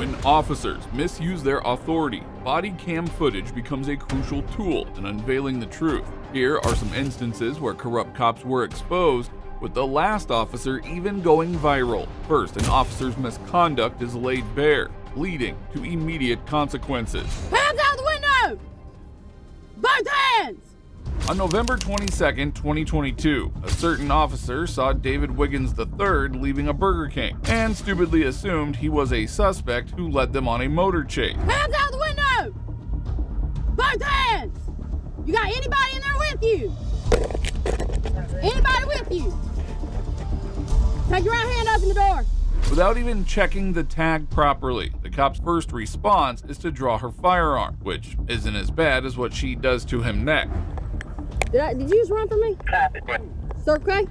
When officers misuse their authority, body cam footage becomes a crucial tool in unveiling the truth. Here are some instances where corrupt cops were exposed, with the last officer even going viral. First, an officer's misconduct is laid bare, leading to immediate consequences. Hands out the window! Both hands! On November 22nd, 2022, a certain officer saw David Wiggins III leaving a Burger King and stupidly assumed he was a suspect who led them on a motor chase. Hands out the window! Both hands! You got anybody in there with you? Anybody with you? Take your right hand, open the door. Without even checking the tag properly, the cop's first response is to draw her firearm, which isn't as bad as what she does to him next. Did you just run from me? Sir, okay?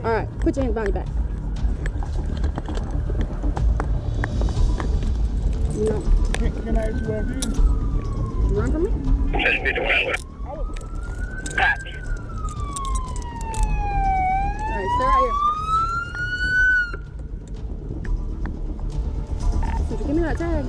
All right, put your hands behind your back. No. Can I ask you one thing? You run from me? All right, stay right here. So give me that tag.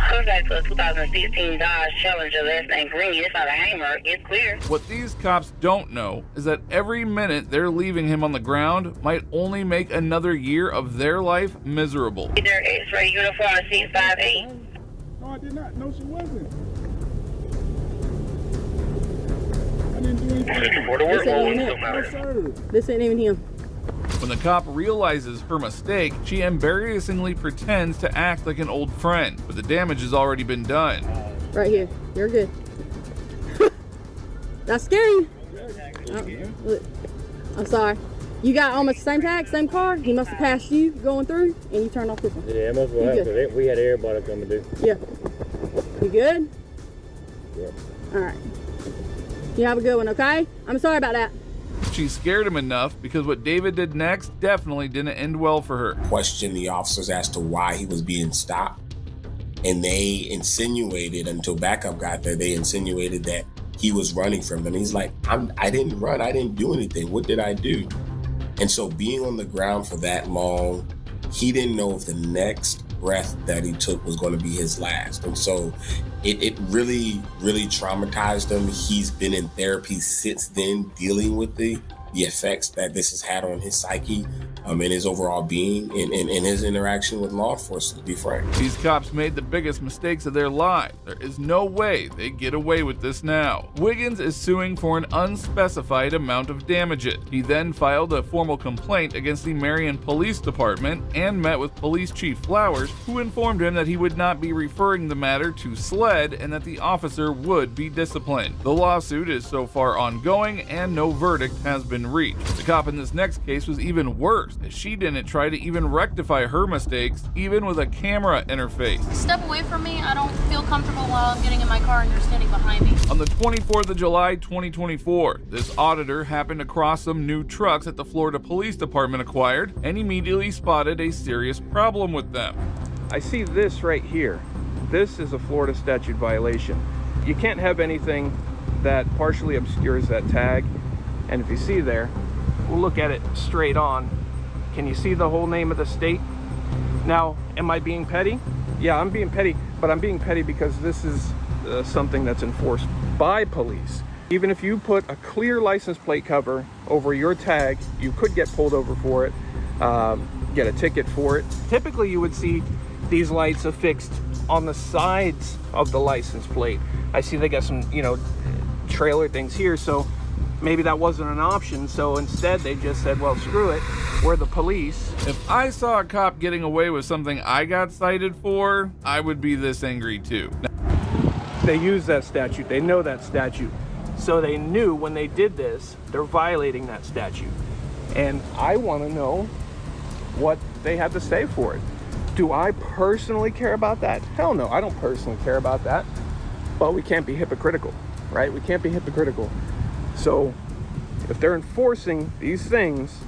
Contact to a 2016 Dodge Challenger, last name Green. It's not a Hammer. It's clear. What these cops don't know is that every minute they're leaving him on the ground might only make another year of their life miserable. Their X-ray uniform 658. No, I did not. No, she wasn't. I didn't do anything. No, sir. This ain't even him. When the cop realizes her mistake, she embarrassingly pretends to act like an old friend, but the damage has already been done. Right here. You're good. That's scary. Oh, I'm sorry. You got almost the same tag, same car. He must have passed you going through, and you turned off this one. Yeah, it must have happened, 'cause we had everybody come and do. Yeah. You good? Yeah. All right. You have a good one, okay? I'm sorry about that. She scared him enough because what David did next definitely didn't end well for her. Questioned the officers as to why he was being stopped. And they insinuated, until backup got there, they insinuated that he was running from them. He's like, I didn't run, I didn't do anything. What did I do? And so being on the ground for that long, he didn't know if the next breath that he took was going to be his last. And so it really, really traumatized him. He's been in therapy since then, dealing with the effects that this has had on his psyche and his overall being and his interaction with law enforcement, to be frank. These cops made the biggest mistakes of their lives. There is no way they get away with this now. Wiggins is suing for an unspecified amount of damages. He then filed a formal complaint against the Marion Police Department and met with Police Chief Flowers, who informed him that he would not be referring the matter to SLED and that the officer would be disciplined. The lawsuit is so far ongoing and no verdict has been reached. The cop in this next case was even worse, as she didn't try to even rectify her mistakes, even with a camera interface. Step away from me. I don't feel comfortable while I'm getting in my car and you're standing behind me. On the 24th of July, 2024, this auditor happened across some new trucks that the Florida Police Department acquired and immediately spotted a serious problem with them. I see this right here. This is a Florida statute violation. You can't have anything that partially obscures that tag. And if you see there, we'll look at it straight on. Can you see the whole name of the state? Now, am I being petty? Yeah, I'm being petty, but I'm being petty because this is something that's enforced by police. Even if you put a clear license plate cover over your tag, you could get pulled over for it, get a ticket for it. Typically, you would see these lights affixed on the sides of the license plate. I see they got some, trailer things here, so maybe that wasn't an option, so instead they just said, well, screw it, we're the police. If I saw a cop getting away with something I got cited for, I would be this angry too. They use that statute, they know that statute, so they knew when they did this, they're violating that statute. And I want to know what they had to say for it. Do I personally care about that? Hell no, I don't personally care about that. But we can't be hypocritical, right? We can't be hypocritical. So if they're enforcing these things,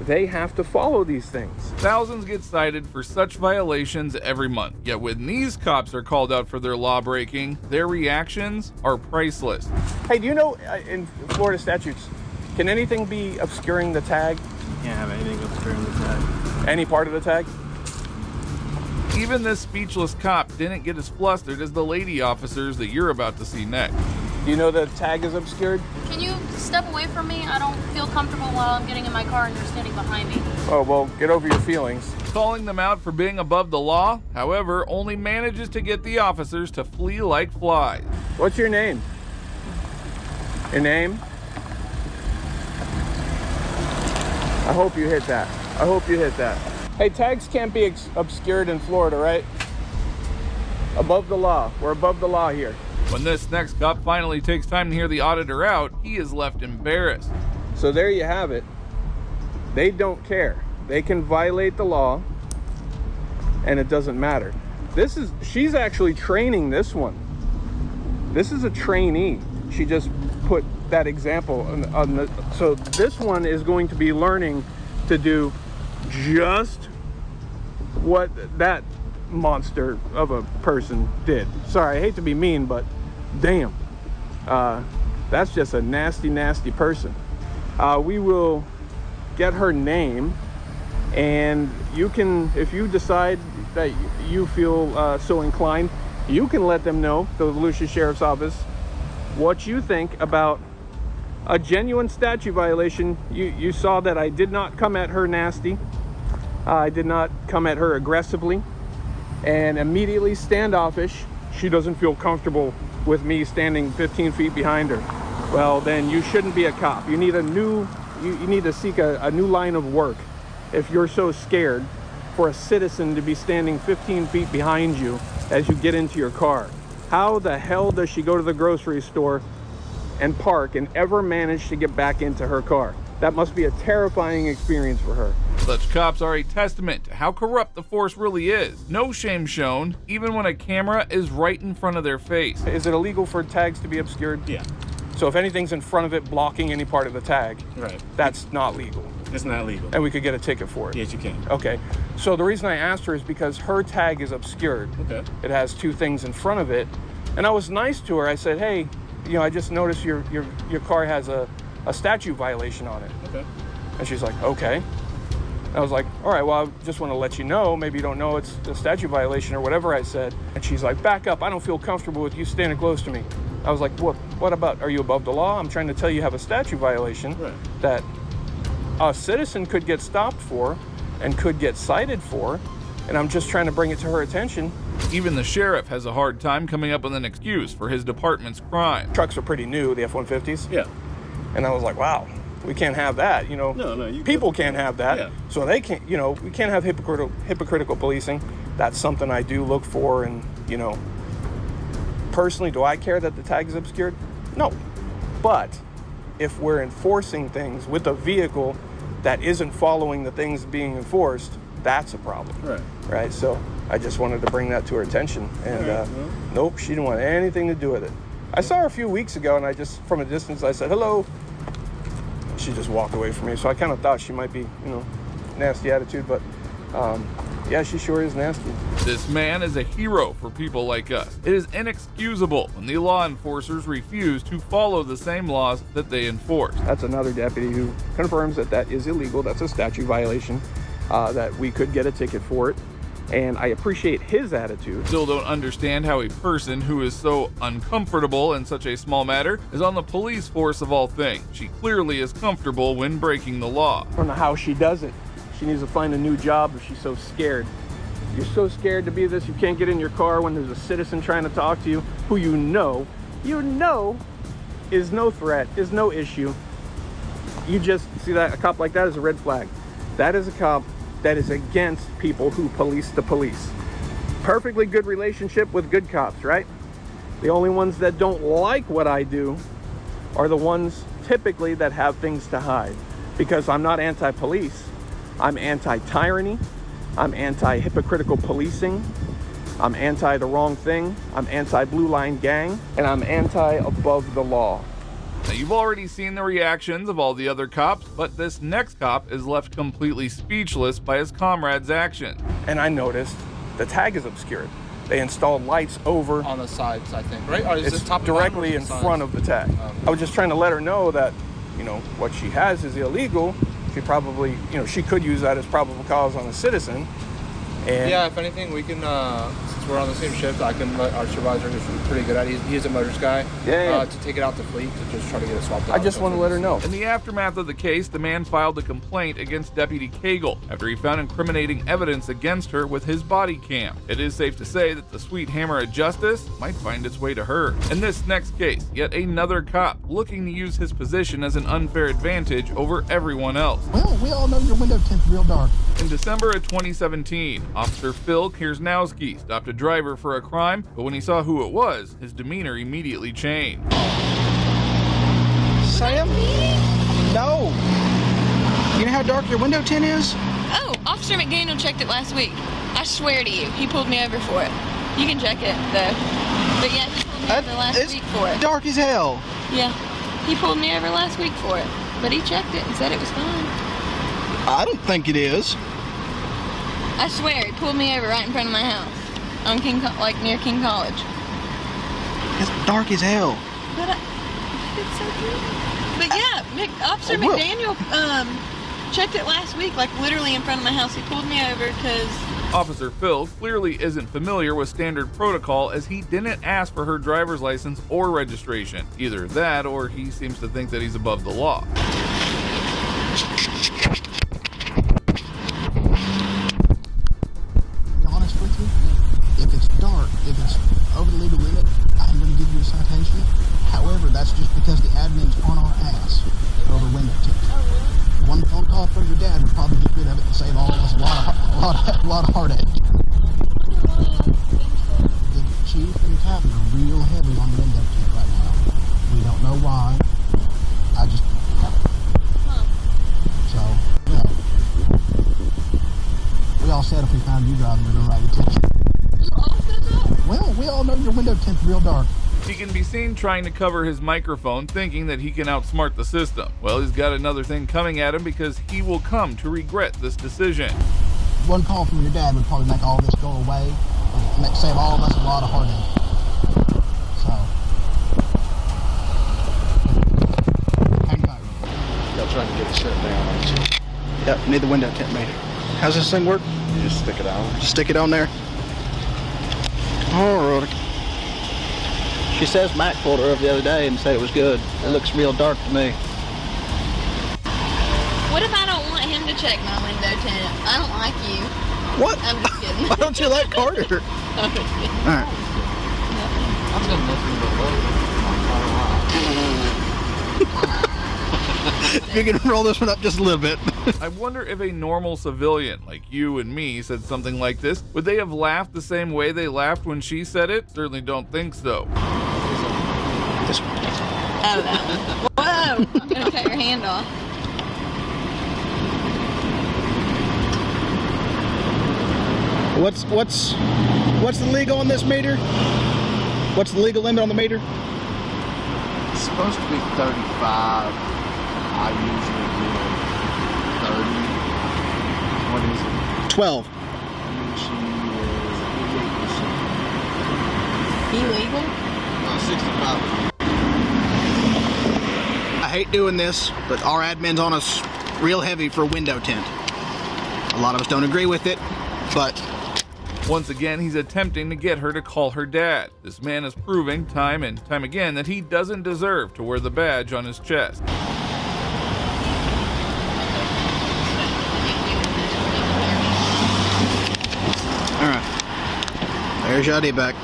they have to follow these things. Thousands get cited for such violations every month. Yet when these cops are called out for their law breaking, their reactions are priceless. Hey, do you know in Florida statutes, can anything be obscuring the tag? Can't have anything obscuring the tag. Any part of the tag? Even this speechless cop didn't get as flustered as the lady officers that you're about to see next. Do you know the tag is obscured? Can you step away from me? I don't feel comfortable while I'm getting in my car and you're standing behind me. Oh, well, get over your feelings. Calling them out for being above the law, however, only manages to get the officers to flee like flies. What's your name? Your name? I hope you hit that. I hope you hit that. Hey, tags can't be obscured in Florida, right? Above the law. We're above the law here. When this next cop finally takes time to hear the auditor out, he is left embarrassed. So there you have it. They don't care. They can violate the law and it doesn't matter. She's actually training this one. This is a trainee. She just put that example on the, so this one is going to be learning to do just what that monster of a person did. Sorry, I hate to be mean, but damn, that's just a nasty, nasty person. We will get her name, and you can, if you decide that you feel so inclined, you can let them know, the Volusia Sheriff's Office, what you think about a genuine statute violation. You saw that I did not come at her nasty. I did not come at her aggressively and immediately standoffish. She doesn't feel comfortable with me standing 15 feet behind her. Well, then you shouldn't be a cop. You need a new, you need to seek a new line of work if you're so scared for a citizen to be standing 15 feet behind you as you get into your car. How the hell does she go to the grocery store and park and ever manage to get back into her car? That must be a terrifying experience for her. Such cops are a testament to how corrupt the force really is. No shame shown, even when a camera is right in front of their face. Is it illegal for tags to be obscured? Yeah. So if anything's in front of it blocking any part of the tag, Right. that's not legal. It's not legal. And we could get a ticket for it. Yes, you can. Okay. So the reason I asked her is because her tag is obscured. Okay. It has two things in front of it. And I was nice to her. I said, hey, you know, I just noticed your car has a statute violation on it. Okay. And she's like, okay. I was like, all right, well, I just want to let you know, maybe you don't know it's a statute violation or whatever I said. And she's like, back up, I don't feel comfortable with you standing close to me. I was like, what about, are you above the law? I'm trying to tell you have a statute violation Right. that a citizen could get stopped for and could get cited for. And I'm just trying to bring it to her attention. Even the sheriff has a hard time coming up with an excuse for his department's crime. Trucks are pretty new, the F-150s. Yeah. And I was like, wow, we can't have that, you know. No, people can't have that. Yeah. So they can't, you know, we can't have hypocritical policing. That's something I do look for. And, you know, personally, do I care that the tag is obscured? No. But if we're enforcing things with a vehicle that isn't following the things being enforced, that's a problem. Right. Right. So I just wanted to bring that to her attention. And nope, she didn't want anything to do with it. I saw her a few weeks ago, and I just, from a distance, I said, hello. She just walked away from me. So I kind of thought she might be, you know, nasty attitude, but yeah, she sure is nasty. This man is a hero for people like us. It is inexcusable when the law enforcers refuse to follow the same laws that they enforce. That's another deputy who confirms that that is illegal. That's a statute violation, that we could get a ticket for it. And I appreciate his attitude. Still don't understand how a person who is so uncomfortable in such a small matter is on the police force of all things. She clearly is comfortable when breaking the law. I don't know how she does it. She needs to find a new job if she's so scared. You're so scared to be this, you can't get in your car when there's a citizen trying to talk to you who you know is no threat, is no issue. You just see that a cop like that is a red flag. That is a cop that is against people who police the police. Perfectly good relationship with good cops, right? The only ones that don't like what I do are the ones typically that have things to hide. Because I'm not anti-police, I'm anti-tyranny, I'm anti-hypocritical policing, I'm anti the wrong thing, I'm anti-blue line gang, and I'm anti-above the law. Now, you've already seen the reactions of all the other cops, but this next cop is left completely speechless by his comrade's actions. And I noticed the tag is obscured. They installed lights over on the sides, I think, right? Or is it's this top directly in front of the tag. I was just trying to let her know that, you know, what she has is illegal. She he probably, she could use that as probable cause on a citizen. And yeah, if anything, we can, since we're on the same shift, I can let our supervisor, who's pretty good at it, he's a motors guy, to take it out to fleet to just try to get it swapped out. I just want to let her know. In the aftermath of the case, the man filed a complaint against Deputy Cagle after he found incriminating evidence against her with his body cam. It is safe to say that the sweet hammer of justice might find its way to her. In this next case, yet another cop looking to use his position as an unfair advantage over everyone else. Well, we all know your window tint's real dark. In December of 2017, Officer Phil Kiersnowski stopped a driver for a crime, but when he saw who it was, his demeanor immediately changed. Sam? No. You know how dark your window tint is? Oh, Officer McDaniel checked it last week. I swear to you, he pulled me over for it. You can check it, though. But yeah, he pulled me over last week for it. Dark as hell. Yeah, he pulled me over last week for it. But he checked it and said it was fine. I don't think it is. I swear, he pulled me over right in front of my house. On near King College. It's dark as hell. But it's so beautiful. But yeah, Officer McDaniel checked it last week, like literally in front of my house. He pulled me over because... Officer Phil clearly isn't familiar with standard protocol, as he didn't ask for her driver's license or registration. Either that, or he seems to think that he's above the law. Honest with you, if it's dark, if it's over the legal limit, I'm going to give you a citation. However, that's just because the admin's on our ass over window tint. One phone call from your dad would probably get rid of it and save all of us a lot of heartache. The chief and the captain are real heavy on window tint right now. We don't know why. We all said if we found you driving, we're gonna write a ticket. You all said that? Well, we all know your window tint's real dark. He can be seen trying to cover his microphone, thinking that he can outsmart the system. Well, he's got another thing coming at him, because he will come to regret this decision. One call from your dad would probably make all this go away, and save all of us a lot of heartache. So, hang tight. Y'all trying to get the shit down, aren't you? Yep, need the window tint made. How's this thing work? You just stick it on. Stick it on there. Alright. She says Mac pulled her over the other day and said it was good. It looks real dark to me. What if I don't want him to check my window tint? I don't like you. What? I'm just kidding. Why don't you like Carter? I'm just kidding. Alright. I've done nothing but love. You can roll this one up just a little bit. I wonder if a normal civilian like you and me said something like this, would they have laughed the same way they laughed when she said it? Certainly don't think so. This one. Oh, that one. Whoa! I'm gonna cut your hand off. What's the legal on this meter? What's the legal limit on the meter? It's supposed to be 35. I usually do 30. What is it? 12. Illegal? 65. I hate doing this, but our admin's on us real heavy for window tint. A lot of us don't agree with it, but... Once again, he's attempting to get her to call her dad. This man is proving time and time again that he doesn't deserve to wear the badge on his chest. Alright. There's your ID back.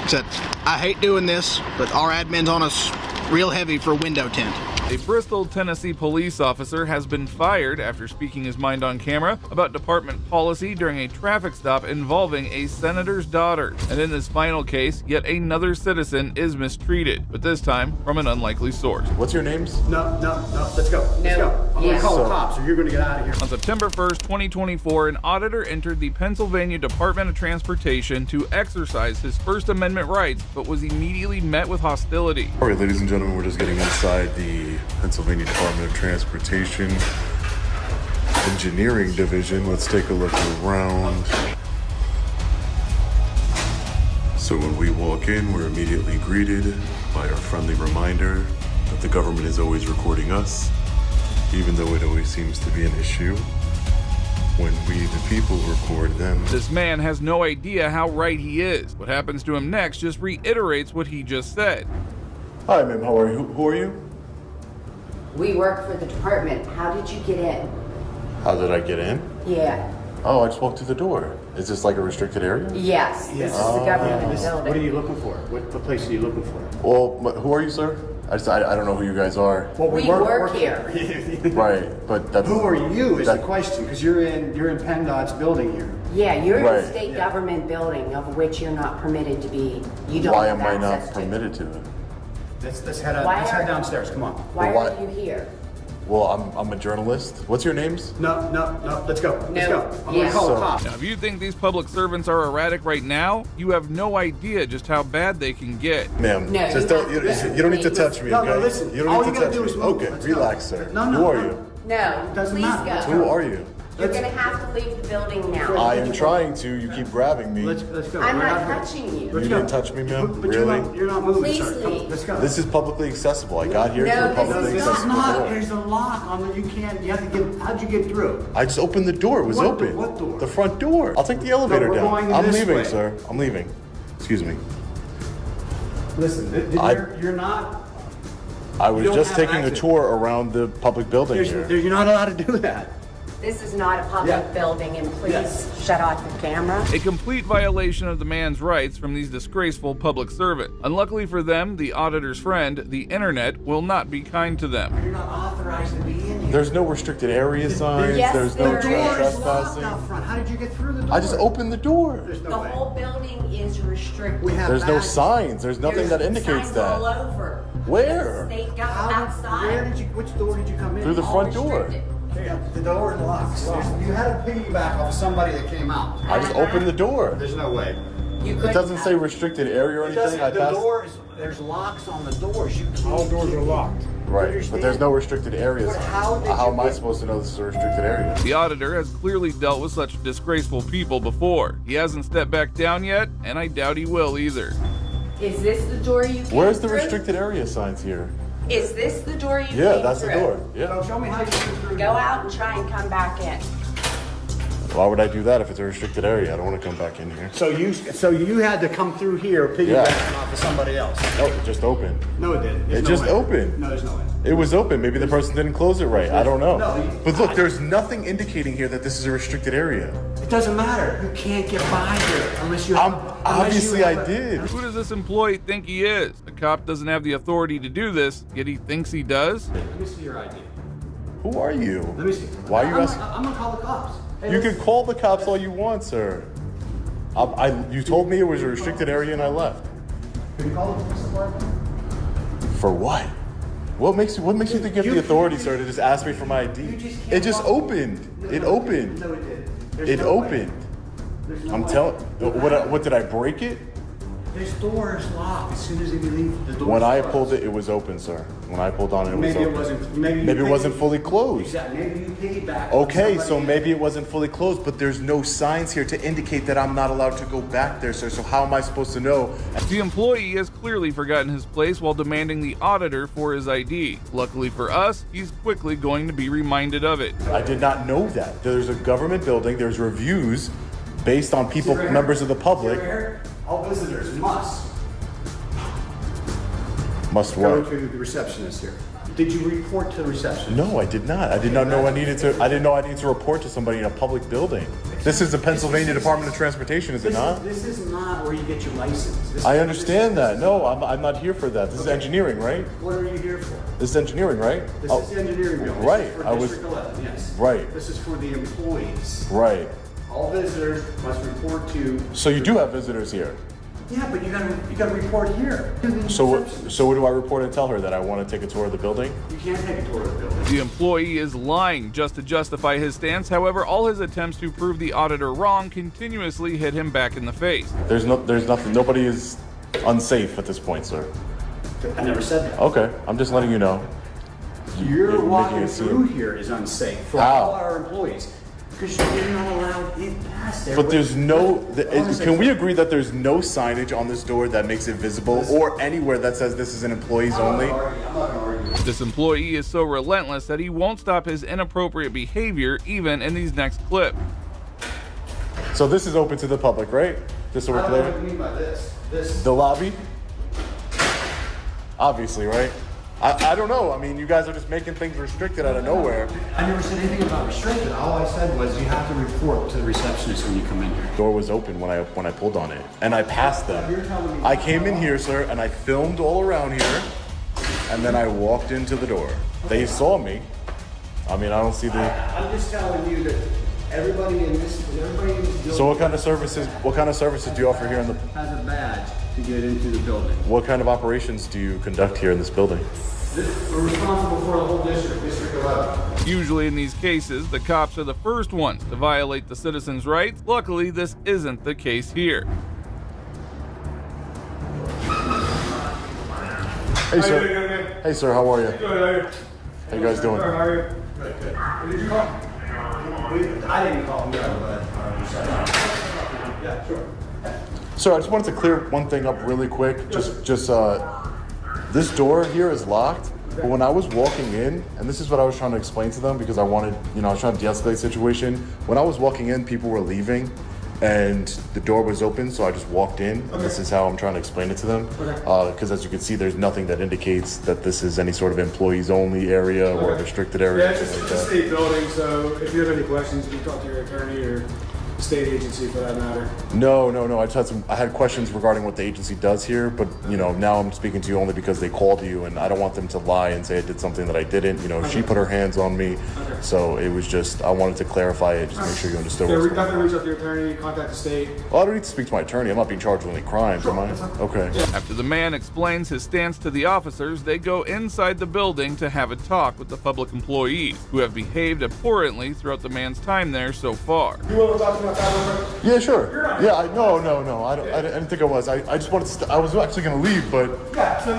Except, I hate doing this, but our admin's on us real heavy for window tint. A Bristol, Tennessee police officer has been fired after speaking his mind on camera about department policy during a traffic stop involving a senator's daughter. And in this final case, yet another citizen is mistreated, but this time from an unlikely source. What's your names? No, let's go. Let's go. I'm gonna call the cops, or you're gonna get out of here. On September 1st, 2024, an auditor entered the Pennsylvania Department of Transportation to exercise his First Amendment rights, but was immediately met with hostility. All right, ladies and gentlemen, we're just getting inside the Pennsylvania Department of Transportation Engineering Division. Let's take a look around. So when we walk in, we're immediately greeted by our friendly reminder that the government is always recording us. even though it always seems to be an issue when we, the people, record them. This man has no idea how right he is. What happens to him next just reiterates what he just said. Hi, ma'am. How are you? Who are you? We work for the department. How did you get in? How did I get in? Yeah. Oh, I just walked through the door. Is this like a restricted area? Yes. This is the government building. What are you looking for? What place are you looking for? Well, who are you, sir? I don't know who you guys are. Well, we work here. Right, but that's... Who are you is the question, because you're in PennDOT's building here. Yeah, you're Right. in a state government building of which you're not permitted to be. You don't Why have am I not access to. permitted to it? Let's head downstairs. Come on. Why Well, are you here? Well, I'm a journalist. What's your names? No. Let's go. Let's go. I'm Yeah. gonna call the So- cops. Now, if you think these public servants are erratic right now, you have no idea just how bad they can get. Ma'am, No, just you don't, have to you don't need to touch me, No, okay? no, listen. You don't All need you to gotta touch do me. is move. Okay, Let's go. relax, sir. No, Who are you? No, Doesn't please matter. go. Let's Who are you? You're gonna have to leave the building now. I am trying to. You keep grabbing me. Let's go. I'm We're not here. touching you. Let's You go. didn't touch me, ma'am? But Really? you're not moving, Please sir. Come, leave. let's go. This is publicly accessible. I got here No, through a this publicly is It's accessible not. door. There's a lock on the. You have to get. How'd you get through? I just opened the door. It was What open. what door? The front door. I'll take the elevator we're down. going I'm this leaving, way. sir. I'm leaving. Excuse me. Listen, you're not. I was You don't just have taking a access. tour around the public building here. You're not allowed to do that. This is not a public Yeah. building, and please Yeah. shut off your camera. A complete violation of the man's rights from these disgraceful public servants. Unluckily for them, the auditor's friend, the internet, will not be kind to them. You're not authorized to be in here. There's no restricted area signs. Yes, There's no there is. trespassing. Out front. How did you get through the door? I just opened the door. There's The no way. whole building is restricted. We have There's no badges. signs. There's nothing that indicates signs all that. over. Where? State government Where outside. did you? Which door did you come in? Through the All front door. restricted. The door locks. You had a piggyback off somebody that came out. I just opened the door. There's no way. You It couldn't doesn't have- say restricted area or It anything. doesn't. I The passed. doors. There's locks on the doors. You can't. All doors are locked. Right, but there's no restricted areas. How did How you am I get- supposed to know this is a restricted area? The auditor has clearly dealt with such disgraceful people before. He hasn't stepped back down yet, and I doubt he will either. Is this the door you came Where's the through? restricted area signs here? Is this the door you Yeah, came that's through? the door. Yeah. So show me how you get through. Go out and try and come back in. Why would I do that if it's a restricted area? I don't want to come back in here. So you had to come through here, piggybacking off of somebody else. No, it just opened. No, it didn't. It just opened. No, there's no way. It was open. Maybe the person didn't close it right. I don't know. No, But look, there's nothing indicating here that this is a restricted area. It doesn't matter. You can't get by here unless you have. Obviously, I did. Who does this employee think he is? The cop doesn't have the authority to do this, yet he thinks he does? Let me see your ID. Who are you? Let me see. Why are you I'm asking? I'm gonna call the cops. Hey, You listen. can call the cops all you want, sir. You told me it was a restricted area and I left. Can you call the police department? For what? What makes you think you have the authority, sir, to just ask me for my ID? It just opened. It opened. No, it did. There's It no way. opened. There's no I'm way. telling. What did I break it? This door is locked. As soon as you leave, the door. When I pulled it, it was open, sir. When I pulled on it, it was Maybe it open. wasn't. Maybe Maybe it wasn't fully closed. Exactly. Maybe you piggybacked. Okay, so maybe it wasn't fully closed, but there's no signs here to indicate that I'm not allowed to go back there, sir. So how am I supposed to know? The employee has clearly forgotten his place while demanding the auditor for his ID. Luckily for us, he's quickly going to be reminded of it. I did not know that. There's a government building. There's reviews based on people, See right members here? of the public. See right here? All visitors must Must go what? to the receptionist here. Did you report to the receptionist? No, I did not. I did not know I needed to. I didn't know I needed to report to somebody in a public building. This is the Pennsylvania Department of Transportation, is it not? This is not where you get your license. This I is- understand that. No, I'm not here for that. This is engineering, right? What are you here for? This is engineering, right? This Oh, is the engineering building. Right, This is I for was- District 11, yes. Right. This is for the employees. Right. All visitors must report to. So you do have visitors here. Yeah, but you gotta report here. To the So receptionist. what do I report and tell her? That I want to take a tour of the building? You can't take a tour of the building. The employee is lying just to justify his stance. However, all his attempts to prove the auditor wrong continuously hit him back in the face. There's nothing. Nobody is unsafe at this point, sir. I never said that. Okay, I'm just letting you know. You're making walking it seem- through here is unsafe for How? all our employees. Because you're not allowed in past there. But there's no. Honestly, Can we agree that there's no signage on this door that makes it visible, or anywhere that says this is an employees only? I'm not gonna argue This employee is so relentless that he won't stop his inappropriate behavior even in these next clips. So this is open to the public, right? Just so we're clear. What do you mean by this? The lobby? Obviously, right? I don't know. I mean, you guys are just making things restricted out of nowhere. I never said anything about restricted. All I said was you have to report to the receptionist when you come in here. The door was open when I pulled on it, and I passed them. I came in here, sir, and I filmed all around here, and then I walked into the door. They saw me. I mean, I don't see the. I'm just telling you that everybody in this building. So what kind of services? What kind of services do you offer here in the? Has a badge to get into the building. What kind of operations do you conduct here in this building? We're responsible for the whole district, District 11. Usually in these cases, the cops are the first ones to violate the citizens' rights. Luckily, this isn't the case here. Hey, sir. Hey, sir. How are you? Good. How you guys doing? How are you? Good. Did you call? I didn't call him, but yeah, sure. Sir, I just wanted to clear one thing up really quick. This door here is locked, but when I was walking in, and this is what I was trying to explain to them because I wanted, I was trying to de-escalate the situation. When I was walking in, people were leaving, and the door was open, so I just walked in. And this is how I'm trying to explain it to them. Because as you can see, there's nothing that indicates that this is any sort of employees-only area or restricted area. Yeah, it's a state building, so if you have any questions, you can talk to your attorney or state agency for that matter. No. I had questions regarding what the agency does here, but now I'm speaking to you only because they called you, and I don't want them to lie and say I did something that I didn't. She put her hands on me, so it was just I wanted to clarify it, just to make sure you understood. Yeah, we definitely reach out to your attorney, contact the state. Well, I don't need to speak to my attorney. I'm not being charged with any crimes, am I? Okay. After the man explains his stance to the officers, they go inside the building to have a talk with the public employees, who have behaved abhorrently throughout the man's time there so far. You want to talk about that? Yeah, sure. Yeah, no. I didn't think I was. I just wanted to. I was actually going to leave, but yeah. So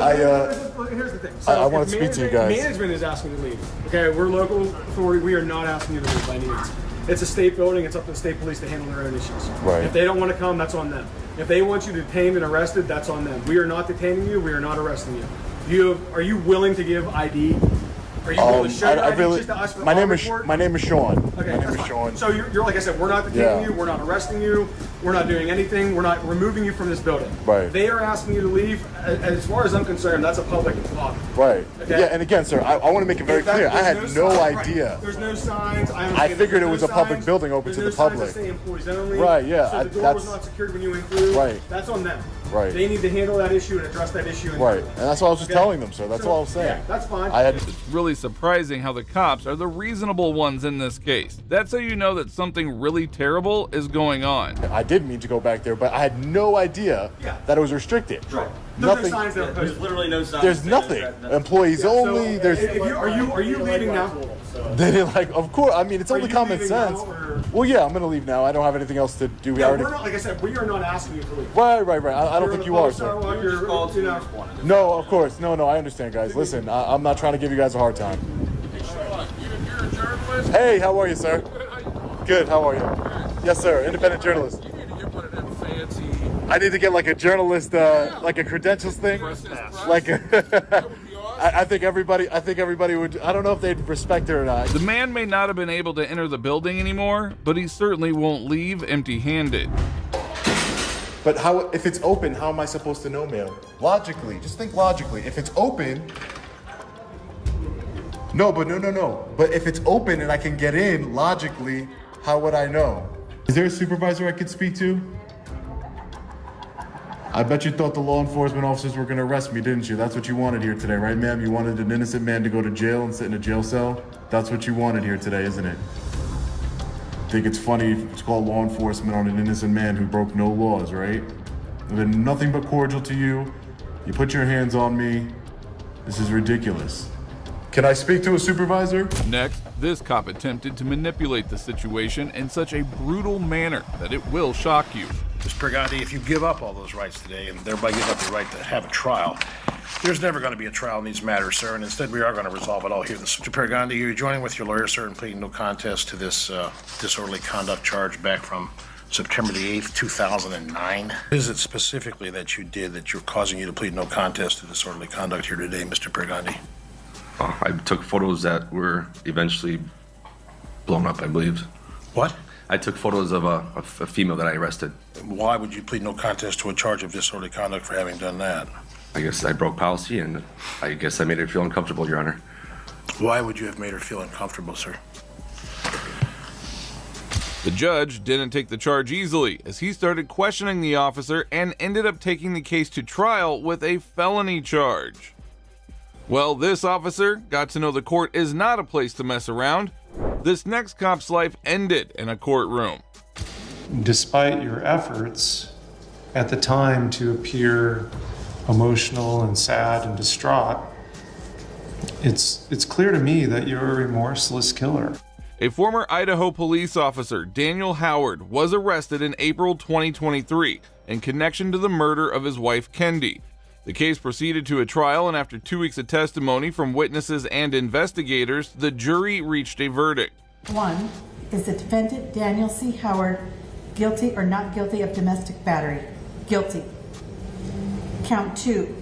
here's the thing. So I want to speak to you guys. Management is asking you to leave. Okay, we're local authority. We are not asking you to leave by any means. It's a state building. It's up to the state police to handle their own issues. Right. If they don't want to come, that's on them. If they want you detained and arrested, that's on them. We are not detaining you. We are not arresting you. Are you willing to give ID? Are you willing to show your ID just to us for my name is report? My name is Sean. Okay, my name is Sean. So you're like I said, we're not detaining you. We're not arresting you. We're not doing anything. We're not removing you from this building. Right. They are asking you to leave. As far as I'm concerned, that's a public lobby. Right. Okay? Yeah, and again, sir, I want to make it very clear. I had no idea. Right. There's no signs. I figured it was a public building open to the public. There's no signs that say employees only. Right. Yeah. So the door was not secured when you went through. Right. That's on them. Right. They need to handle that issue and address that issue. Right. And that's what I was just telling them, sir. That's all I was saying. Yeah, that's fine. It's really surprising how the cops are the reasonable ones in this case. That's how you know that something really terrible is going on. I did mean to go back there, but I had no idea that it was restricted. Right. Nothing. No signs there. There's literally no signs. There's nothing. Employees only. So, There's. Are you leaving now? They didn't of course. I mean, it's only common sense. Well, yeah, I'm gonna leave now. I don't have anything else to do. Yeah, we're not, like I said, we are not asking you to leave. Right. I don't think you are, sir. No, of course. No. I understand, guys. Listen, I'm not trying to give you guys a hard time. You're a journalist? Hey, how are you, sir? Good. How are you? Yes, sir. Independent journalist. You need to get one of them fancy. I need to get like a journalist, like a credentials thing. Like, I think everybody would. I don't know if they'd respect it or not. The man may not have been able to enter the building anymore, but he certainly won't leave empty-handed. But how? If it's open, how am I supposed to know, ma'am? Logically, just think logically. If it's open. No. But if it's open and I can get in, logically, how would I know? Is there a supervisor I could speak to? I bet you thought the law enforcement officers were gonna arrest me, didn't you? That's what you wanted here today, right, ma'am? You wanted an innocent man to go to jail and sit in a jail cell? That's what you wanted here today, isn't it? Think it's funny it's called law enforcement on an innocent man who broke no laws, right? I've been nothing but cordial to you. You put your hands on me. This is ridiculous. Can I speak to a supervisor? Next, this cop attempted to manipulate the situation in such a brutal manner that it will shock you. Mr. Pregandi, if you give up all those rights today and thereby give up the right to have a trial, there's never going to be a trial in these matters, sir, and instead we are going to resolve it all here. Mr. Pregandi, you're joining with your lawyer, sir, in pleading no contest to this disorderly conduct charge back from September the 8th, 2009. What is it specifically that you did that you're causing you to plead no contest to disorderly conduct here today, Mr. Pregandi? I took photos that were eventually blown up, I believe. What? I took photos of a female that I arrested. Why would you plead no contest to a charge of disorderly conduct for having done that? I guess I broke policy, and I guess I made her feel uncomfortable, Your Honor. Why would you have made her feel uncomfortable, sir? The judge didn't take the charge easily, as he started questioning the officer and ended up taking the case to trial with a felony charge. Well, this officer got to know the court is not a place to mess around. This next cop's life ended in a courtroom. Despite your efforts at the time to appear emotional and sad and distraught, it's clear to me that you're a remorseless killer. A former Idaho police officer, Daniel Howard, was arrested in April 2023 in connection to the murder of his wife, Kendi. The case proceeded to a trial, and after 2 weeks of testimony from witnesses and investigators, the jury reached a verdict. 1. Is the defendant, Daniel C. Howard, guilty or not guilty of domestic battery? Guilty. Count 2.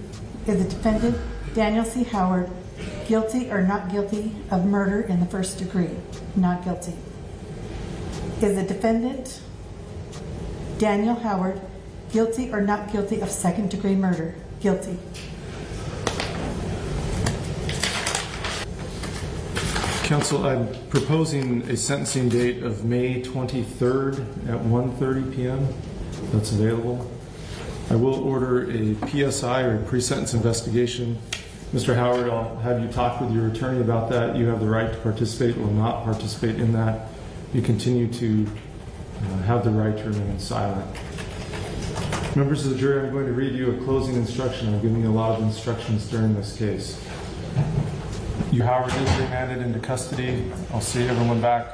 Is the defendant, Daniel C. Howard, guilty or not guilty of murder in the first degree? Not guilty. Is the defendant, Daniel Howard, guilty or not guilty of second degree murder? Guilty. Counsel, I'm proposing a sentencing date of May 23rd at 1:30 p.m. That's available. I will order a PSI or a pre-sentence investigation. Mr. Howard, I'll have you talk with your attorney about that. You have the right to participate or not participate in that. You continue to have the right to remain silent. Members of the jury, I'm going to read you a closing instruction. I'm giving you a lot of instructions during this case. You, Howard, is remanded into custody. I'll see everyone back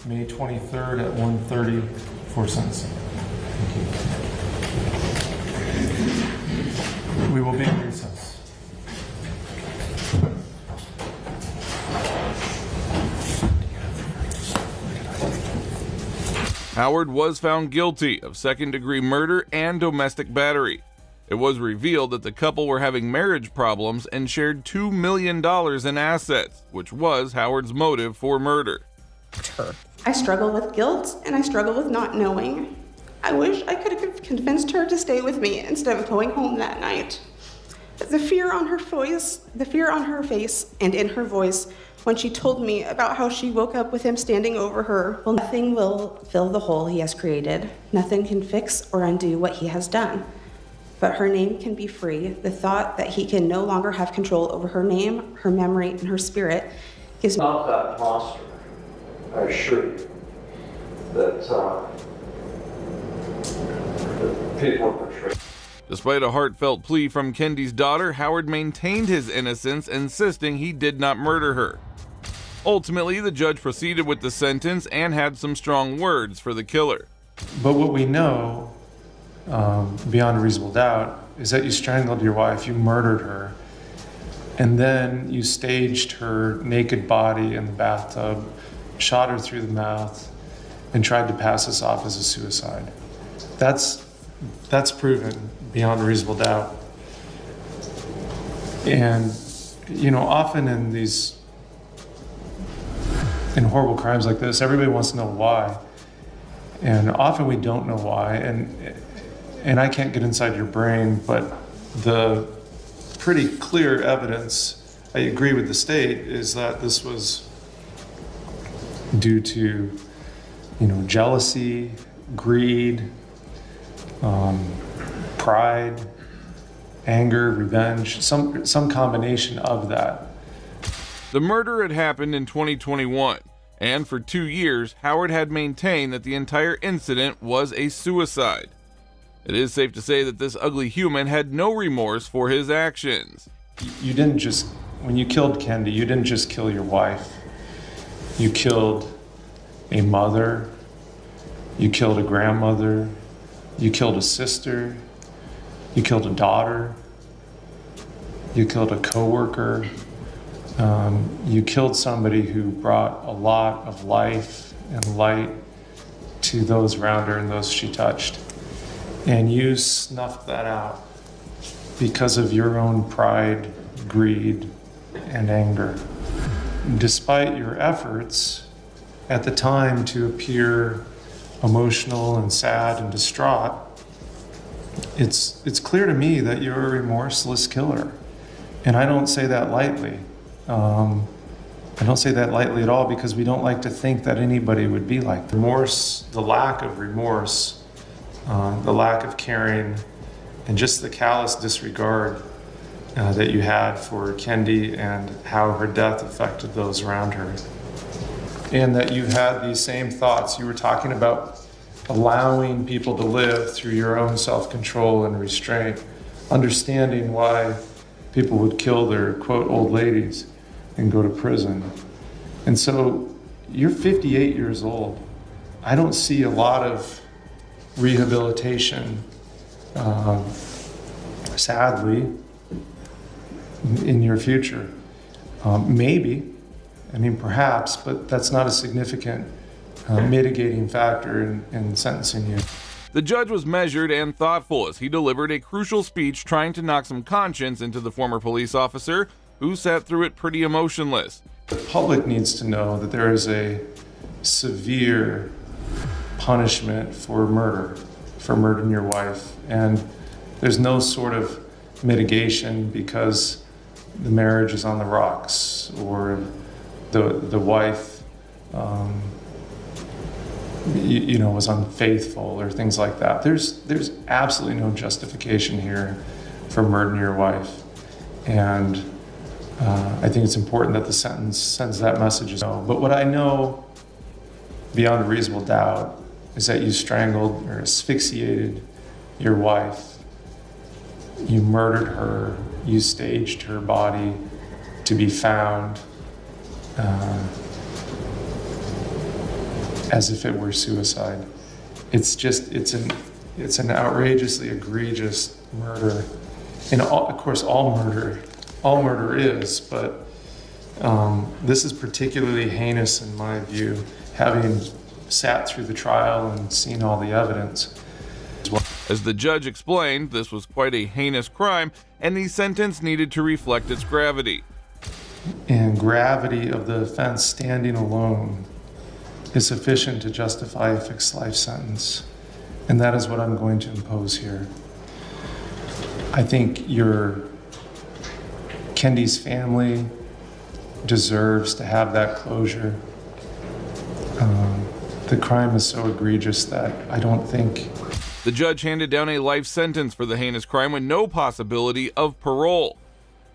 May 23rd at 1:30 for sentencing. Thank you. We will be in recess. Howard was found guilty of second-degree murder and domestic battery. It was revealed that the couple were having marriage problems and shared $2 million in assets, which was Howard's motive for murder. I struggle with guilt and I struggle with not knowing. I wish I could have convinced her to stay with me instead of going home that night. But the fear on her face and in her voice when she told me about how she woke up with him standing over her, well, nothing will fill the hole he has created. Nothing can fix or undo what he has done. But her name can be free. The thought that he can no longer have control over her name, her memory, and her spirit gives me... Not that monster, I assure you, that people are portraying. Despite a heartfelt plea from Kendi's daughter, Howard maintained his innocence, insisting he did not murder her. Ultimately, the judge proceeded with the sentence and had some strong words for the killer. But what we know, beyond a reasonable doubt, is that you strangled your wife, you murdered her, and then you staged her naked body in the bathtub, shot her through the mouth, and tried to pass this off as a suicide. That's proven beyond a reasonable doubt. And, you know, often in horrible crimes like this, everybody wants to know why. And often we don't know why. And I can't get inside your brain, but the pretty clear evidence, I agree with the state, is that this was due to, you know, jealousy, greed, pride, anger, revenge, some combination of that. The murder had happened in 2021, and for 2 years, Howard had maintained that the entire incident was a suicide. It is safe to say that this ugly human had no remorse for his actions. You didn't just, when you killed Kendi, you didn't just kill your wife. You killed a mother, you killed a grandmother, you killed a sister, you killed a daughter, you killed a coworker, you killed somebody who brought a lot of life and light to those around her and those she touched. And you snuffed that out because of your own pride, greed, and anger. despite your efforts at the time to appear emotional and sad and distraught, it's clear to me that you're a remorseless killer. And I don't say that lightly. I don't say that lightly at all, because we don't like to think that anybody would be like that. Remorse, the lack of remorse, the lack of caring, and just the callous disregard that you had for Kendi and how her death affected those around her. And that you had these same thoughts. You were talking about allowing people to live through your own self-control and restraint, understanding why people would kill their, quote, old ladies and go to prison. And so you're 58 years old. I don't see a lot of rehabilitation, sadly, in your future. Maybe, I mean, perhaps, but that's not a significant mitigating factor in sentencing you. The judge was measured and thoughtful as he delivered a crucial speech trying to knock some conscience into the former police officer, who sat through it pretty emotionless. The public needs to know that there is a severe punishment for murdering your wife, and there's no sort of mitigation because the marriage is on the rocks or the wife was unfaithful or things like that. There's absolutely no justification here for murdering your wife, and I think it's important that the sentence sends that message. But what I know beyond a reasonable doubt is that you strangled or asphyxiated your wife. You murdered her. You staged her body to be found as if it were suicide. It's an outrageously egregious murder. And of course, all murder is, but this is particularly heinous in my view, having sat through the trial and seen all the evidence. As the judge explained, this was quite a heinous crime, and the sentence needed to reflect its gravity. And gravity of the offense standing alone is sufficient to justify a fixed life sentence, and that is what I'm going to impose here. I think Kendi's family deserves to have that closure. The crime is so egregious that I don't think... The judge handed down a life sentence for the heinous crime with no possibility of parole.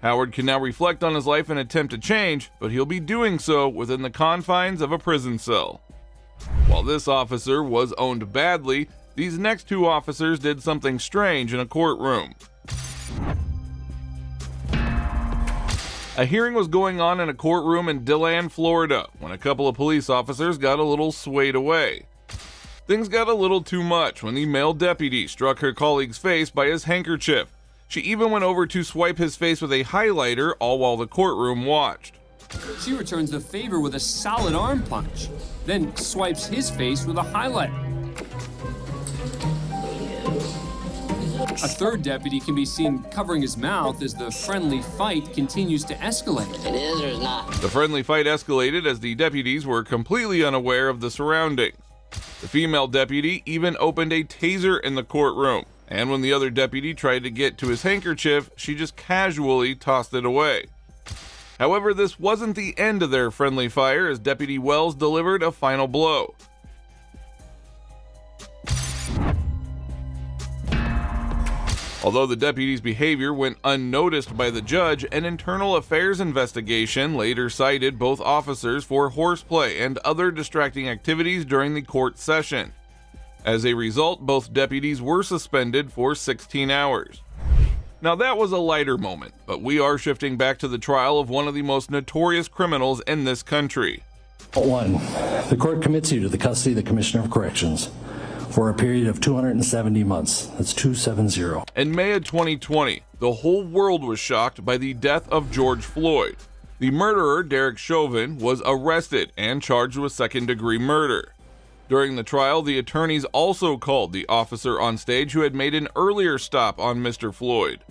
Howard can now reflect on his life and attempt to change, but he'll be doing so within the confines of a prison cell. While this officer was owned badly, these next two officers did something strange in a courtroom. A hearing was going on in a courtroom in DeLand, Florida, when a couple of police officers got a little swayed away. Things got a little too much when the male deputy struck her colleague's face by his handkerchief. She even went over to swipe his face with a highlighter, all while the courtroom watched. She returns the favor with a solid arm punch, then swipes his face with a highlighter. A third deputy can be seen covering his mouth as the friendly fight continues to escalate. It is or is not? The friendly fight escalated as the deputies were completely unaware of the surroundings. The female deputy even opened a taser in the courtroom, and when the other deputy tried to get to his handkerchief, she just casually tossed it away. However, this wasn't the end of their friendly fire as Deputy Wells delivered a final blow. Although the deputy's behavior went unnoticed by the judge, an internal affairs investigation later cited both officers for horseplay and other distracting activities during the court session. As a result, both deputies were suspended for 16 hours. Now that was a lighter moment, but we are shifting back to the trial of one of the most notorious criminals in this country. 1. The court commits you to the custody of the Commissioner of Corrections for a period of 270 months. That's 270. In May of 2020, the whole world was shocked by the death of George Floyd. The murderer, Derek Chauvin, was arrested and charged with second-degree murder. During the trial, the attorneys also called the officer on stage who had made an earlier stop on Mr. Floyd.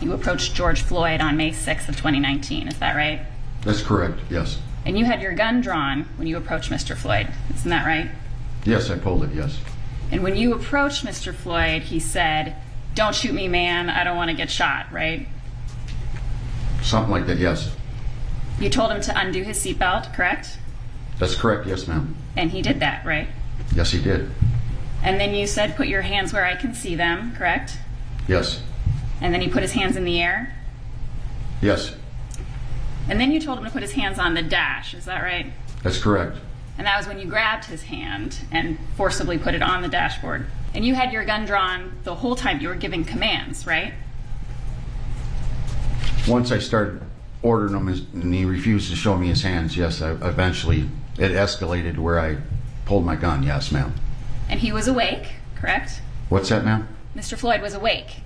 You approached George Floyd on May 6th of 2019, is that right? That's correct, yes. And you had your gun drawn when you approached Mr. Floyd. Isn't that right? Yes, I pulled it, yes. And when you approached Mr. Floyd, he said, "Don't shoot me, man. I don't want to get shot," right? Something like that, yes. You told him to undo his seatbelt, correct? That's correct, yes, ma'am. And he did that, right? Yes, he did. And then you said, "Put your hands where I can see them," correct? Yes. And then he put his hands in the air? Yes. And then you told him to put his hands on the dash, is that right? That's correct. And that was when you grabbed his hand and forcibly put it on the dashboard. And you had your gun drawn the whole time you were giving commands, right? Once I started ordering him and he refused to show me his hands, yes, eventually it escalated to where I pulled my gun, yes, ma'am. And he was awake, correct? What's that, ma'am? Mr. Floyd was awake.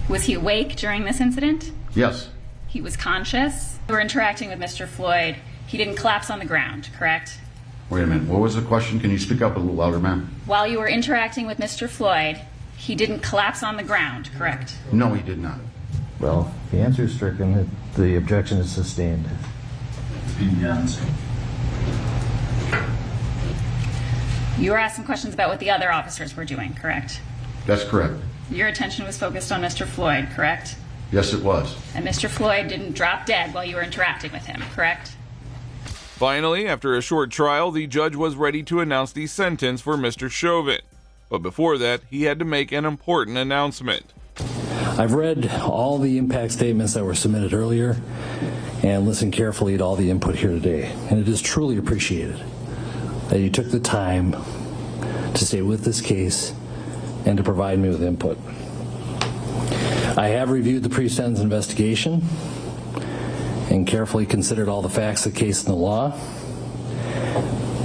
Was he awake during this incident? Yes. He was conscious? You were interacting with Mr. Floyd. He didn't collapse on the ground, correct? Wait a minute, what was the question? Can you speak up a little louder, ma'am? While you were interacting with Mr. Floyd, he didn't collapse on the ground, correct? No, he did not. Well, the answer is stricken. The objection is sustained. Yes. You were asking questions about what the other officers were doing, correct? That's correct. Your attention was focused on Mr. Floyd, correct? Yes, it was. And Mr. Floyd didn't drop dead while you were interacting with him, correct? Finally, after a short trial, the judge was ready to announce the sentence for Mr. Chauvin. But before that, he had to make an important announcement. I've read all the impact statements that were submitted earlier and listened carefully to all the input here today. And it is truly appreciated that you took the time to stay with this case and to provide me with input. I have reviewed the pre-sentence investigation and carefully considered all the facts of the case and the law,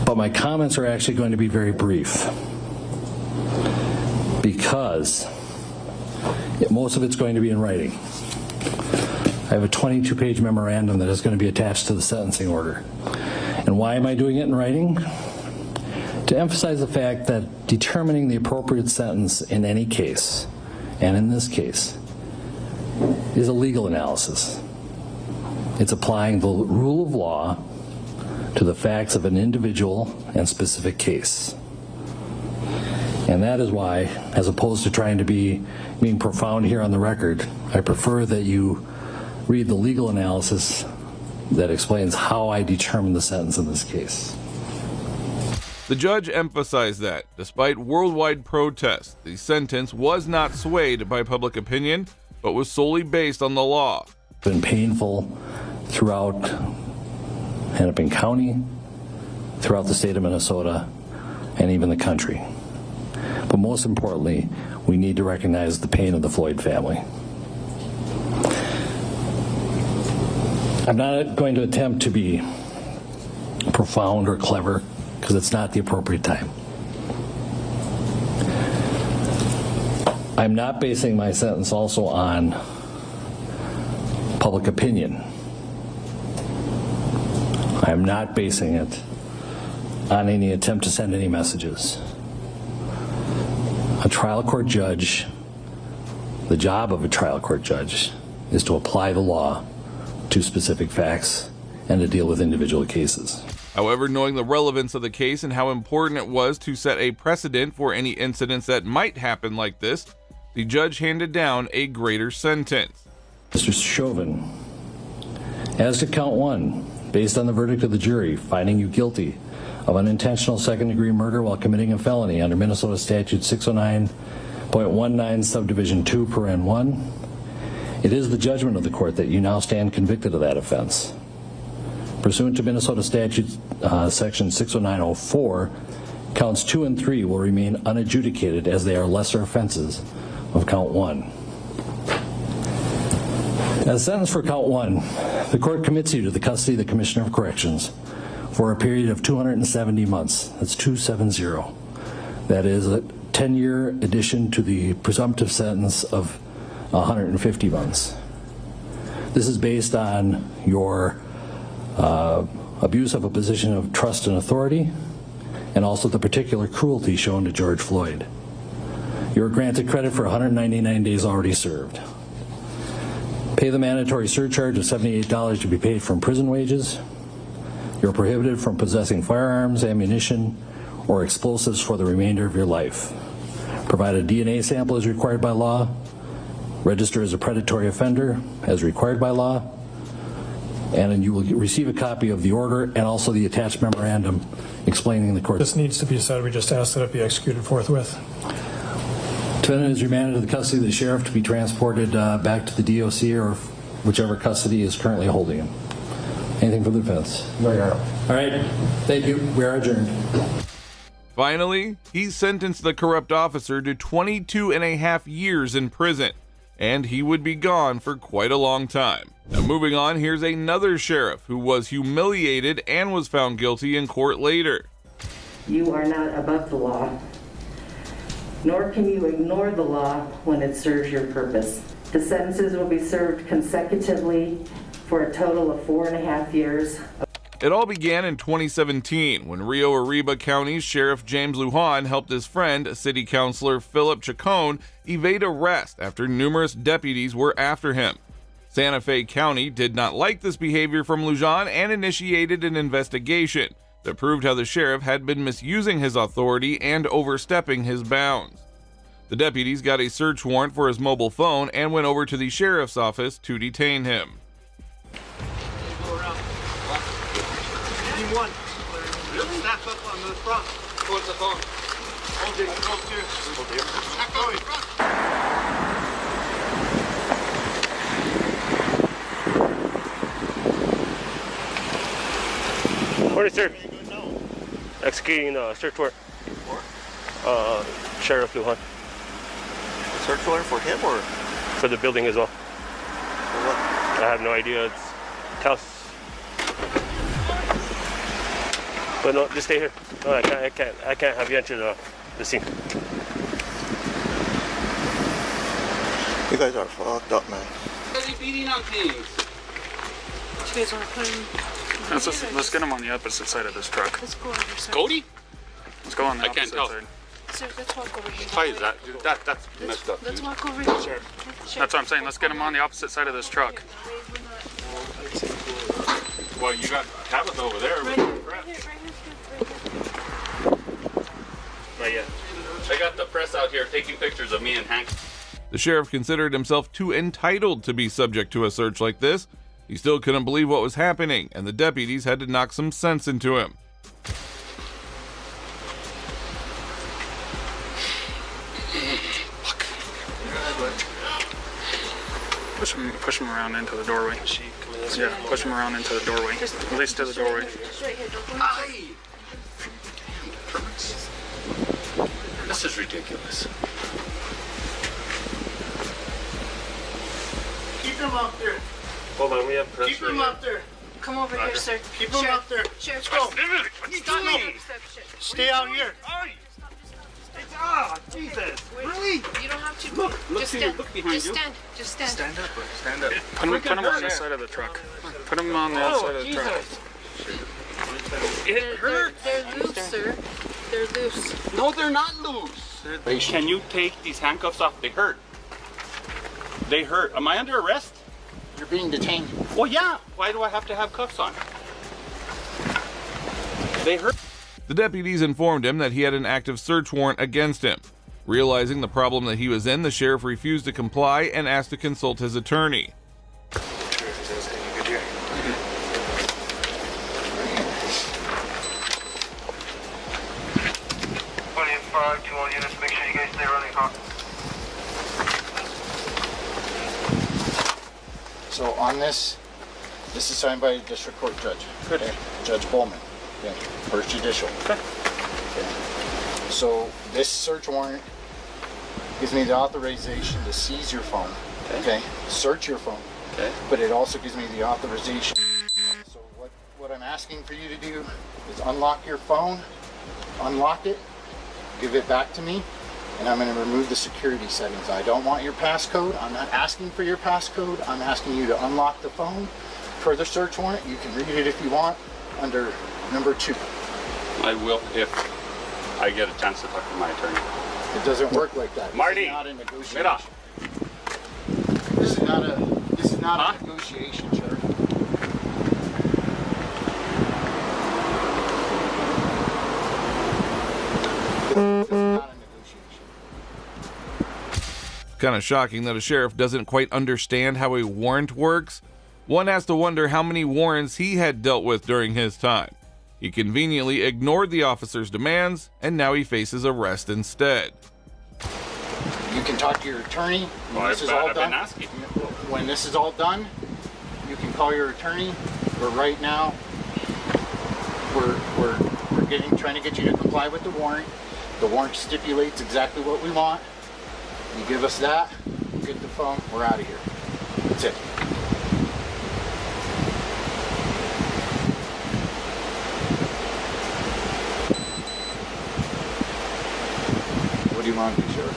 but my comments are actually going to be very brief because most of it's going to be in writing. I have a 22-page memorandum that is going to be attached to the sentencing order. And why am I doing it in writing? To emphasize the fact that determining the appropriate sentence in any case, and in this case, is a legal analysis. It's applying the rule of law to the facts of an individual and specific case. And that is why, as opposed to trying to being profound here on the record, I prefer that you read the legal analysis that explains how I determined the sentence in this case. The judge emphasized that, despite worldwide protests, the sentence was not swayed by public opinion, but was solely based on the law. It's been painful throughout Hennepin County, throughout the state of Minnesota, and even the country. But most importantly, we need to recognize the pain of the Floyd family. I'm not going to attempt to be profound or clever because it's not the appropriate time. I'm not basing my sentence also on public opinion. I'm not basing it on any attempt to send any messages. A trial court judge, the job of a trial court judge is to apply the law to specific facts and to deal with individual cases. However, knowing the relevance of the case and how important it was to set a precedent for any incidents that might happen like this, the judge handed down a greater sentence. Mr. Chauvin, as to count 1, based on the verdict of the jury finding you guilty of unintentional second-degree murder while committing a felony under Minnesota Statute 609.19 subdivision 2 paren 1, it is the judgment of the court that you now stand convicted of that offense. Pursuant to Minnesota Statute section 609.04, counts 2 and 3 will remain unadjudicated as they are lesser offenses of count 1. As sentence for count 1, the court commits you to the custody of the Commissioner of Corrections for a period of 270 months. That's 270. That is a 10-year addition to the presumptive sentence of 150 months. This is based on your abuse of a position of trust and authority, and also the particular cruelty shown to George Floyd. You are granted credit for 199 days already served. Pay the mandatory surcharge of $78 to be paid from prison wages. You're prohibited from possessing firearms, ammunition, or explosives for the remainder of your life. Provide a DNA sample as required by law. Register as a predatory offender as required by law. And then you will receive a copy of the order and also the attached memorandum explaining the court. This needs to be said. We just ask that it be executed forthwith. Defendant is remanded to the custody of the sheriff to be transported back to the DOC or whichever custody is currently holding him. Anything for the defense? No, Your Honor. All right. Thank you. We are adjourned. Finally, he sentenced the corrupt officer to 22.5 years in prison, and he would be gone for quite a long time. Now moving on, here's another sheriff who was humiliated and was found guilty in court later. You are not above the law, nor can you ignore the law when it serves your purpose. The sentences will be served consecutively for a total of 4.5 years. It all began in 2017 when Rio Arriba County's Sheriff James Lujan helped his friend, City Councilor Philip Chacon, evade arrest after numerous deputies were after him. Santa Fe County did not like this behavior from Lujan and initiated an investigation that proved how the sheriff had been misusing his authority and overstepping his bounds. The deputies got a search warrant for his mobile phone and went over to the sheriff's office to detain him. One. Really? Snap up on the front. Towards the phone. Hold it. Go here. Hold it. Snap going. Morning, sir. Executing search warrant. Sheriff Lujan. Search warrant for him or? For the building as well. For what? I have no idea. It's house. But no, just stay here. No, I can't have you enter the scene. You guys are fucked up, man. Why are they beating on things? You guys want to put him? Let's get him on the opposite side of this truck. Let's go over here, sir. Cody? Let's go on the I can't opposite tell. side. Sir, let's walk over here. Why is that? That's messed up. Let's dude. walk over here. Sure. That's what I'm saying. Let's get him on the opposite side of this truck. Well, you got Tabitha over there. Right here. Not yet. I got the press out here taking pictures of me and Hank. The sheriff considered himself too entitled to be subject to a search like this. He still couldn't believe what was happening, and the deputies had to knock some sense into him. Push him around into the doorway. Yeah, push him around into the doorway. At least to the doorway. This is ridiculous. Keep him up there. Hold on, we have press. Keep him up there. Come over here, sir. Keep him up there. Sheriff, Let's go. What are you Stop. doing? Stay out here. Ah, Jesus. Really? You don't have to. Look just to stand. you. Look behind just you. stand. Just stand. Stand up, bro. Stand up. Put him on this side of the truck. Put him on the outside of the truck. It hurts. They're loose, sir. They're loose. No, they're not loose. Can you take these handcuffs off? They hurt. They hurt. Am I under arrest? You're being detained. Well, yeah. Why do I have to have cuffs on? They hurt. The deputies informed him that he had an active search warrant against him. Realizing the problem that he was in, the sheriff refused to comply and asked to consult his attorney. 5, 2 all units, make sure you guys stay running hot. So on this is signed by a district court judge. Good. Okay? Judge Bowman. Okay. First judicial. Okay. So this search warrant gives me the authorization to seize your phone. Okay. Search your phone. Okay. But it also gives me the authorization. So what I'm asking for you to do is unlock your phone, unlock it, give it back to me, and I'm going to remove the security settings. I don't want your passcode. I'm not asking for your passcode. I'm asking you to unlock the phone. Per the search warrant, you can read it if you want under number 2. I will if I get a chance to talk to my attorney. It doesn't work like that. Marty, this is not a negotiation. This is not not a negotiation, Sheriff. This is not a negotiation. Kind of shocking that a sheriff doesn't quite understand how a warrant works. One has to wonder how many warrants he had dealt with during his time. He conveniently ignored the officer's demands, and now he faces arrest instead. You can talk to your attorney when this is all done. When this is all done, you can call your attorney. But right now, we're trying to get you to comply with the warrant. The warrant stipulates exactly what we want. You give us that, we'll get the phone, we're out of here. That's it. What do you want to do, Sheriff?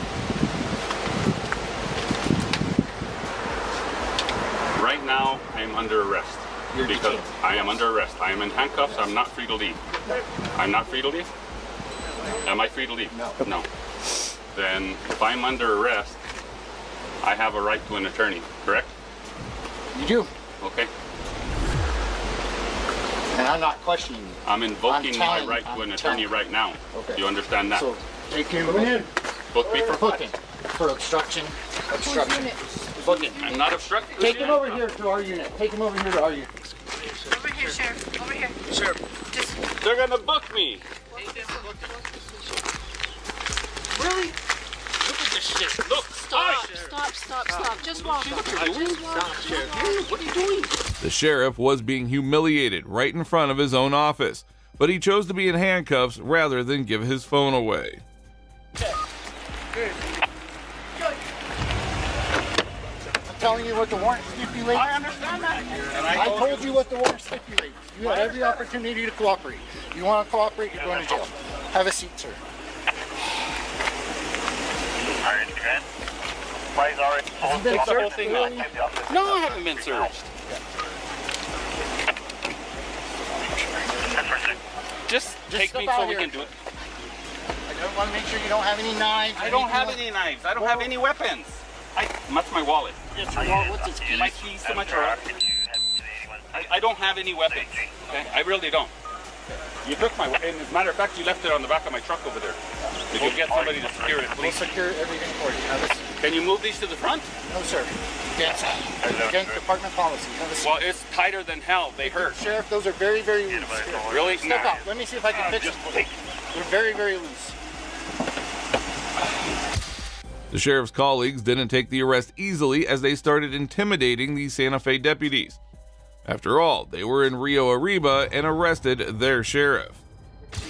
Right now, I am under arrest. Because I am under arrest. I am in handcuffs. I'm not free to leave. I'm not free to leave? Am I free to leave? No. No. Then, if I'm under arrest, I have a right to an attorney, correct? You do. Okay. And I'm not questioning you. I'm invoking my right to an attorney right now. Okay. Do you understand that? So, take him in. Book me for booking. For obstruction. Obstruction. Booking. I'm not obstructing. Take him over here to our unit. Take him over here to our unit. Over here, Sheriff. Over here. Sheriff. They're gonna book me. Really? Look at this shit. Look. Stop. Just walk off. What are you doing? The sheriff was being humiliated right in front of his own office, but he chose to be in handcuffs rather than give his phone away. I'm telling you what the warrant stipulates. I understand that. And I told you what the warrant stipulates. You had every opportunity to cooperate. You want to cooperate, you're going to jail. Have a seat, sir. All right, good. Why is already take the whole thing off? No, I haven't been searched. Just take me so we can do it. I don't want to make sure you don't have any knives. I don't have any knives. I don't have any weapons. That's my wallet. Yes, your wallet. What's it? My keys to my truck. I don't have any weapons. Okay? I really don't. You took my weapon. As a matter of fact, you left it on the back of my truck over there. Did you get somebody to secure it, please? We'll secure everything for you. Have a seat. Can you move these to the front? No, sir. Against department policy. Have a seat. Well, it's tighter than hell. They hurt. Sheriff, those are very, very loose. Really? Step out. Let me see if I can fix them. They're very, very loose. The sheriff's colleagues didn't take the arrest easily as they started intimidating the Santa Fe deputies. After all, they were in Rio Arriba and arrested their sheriff. That's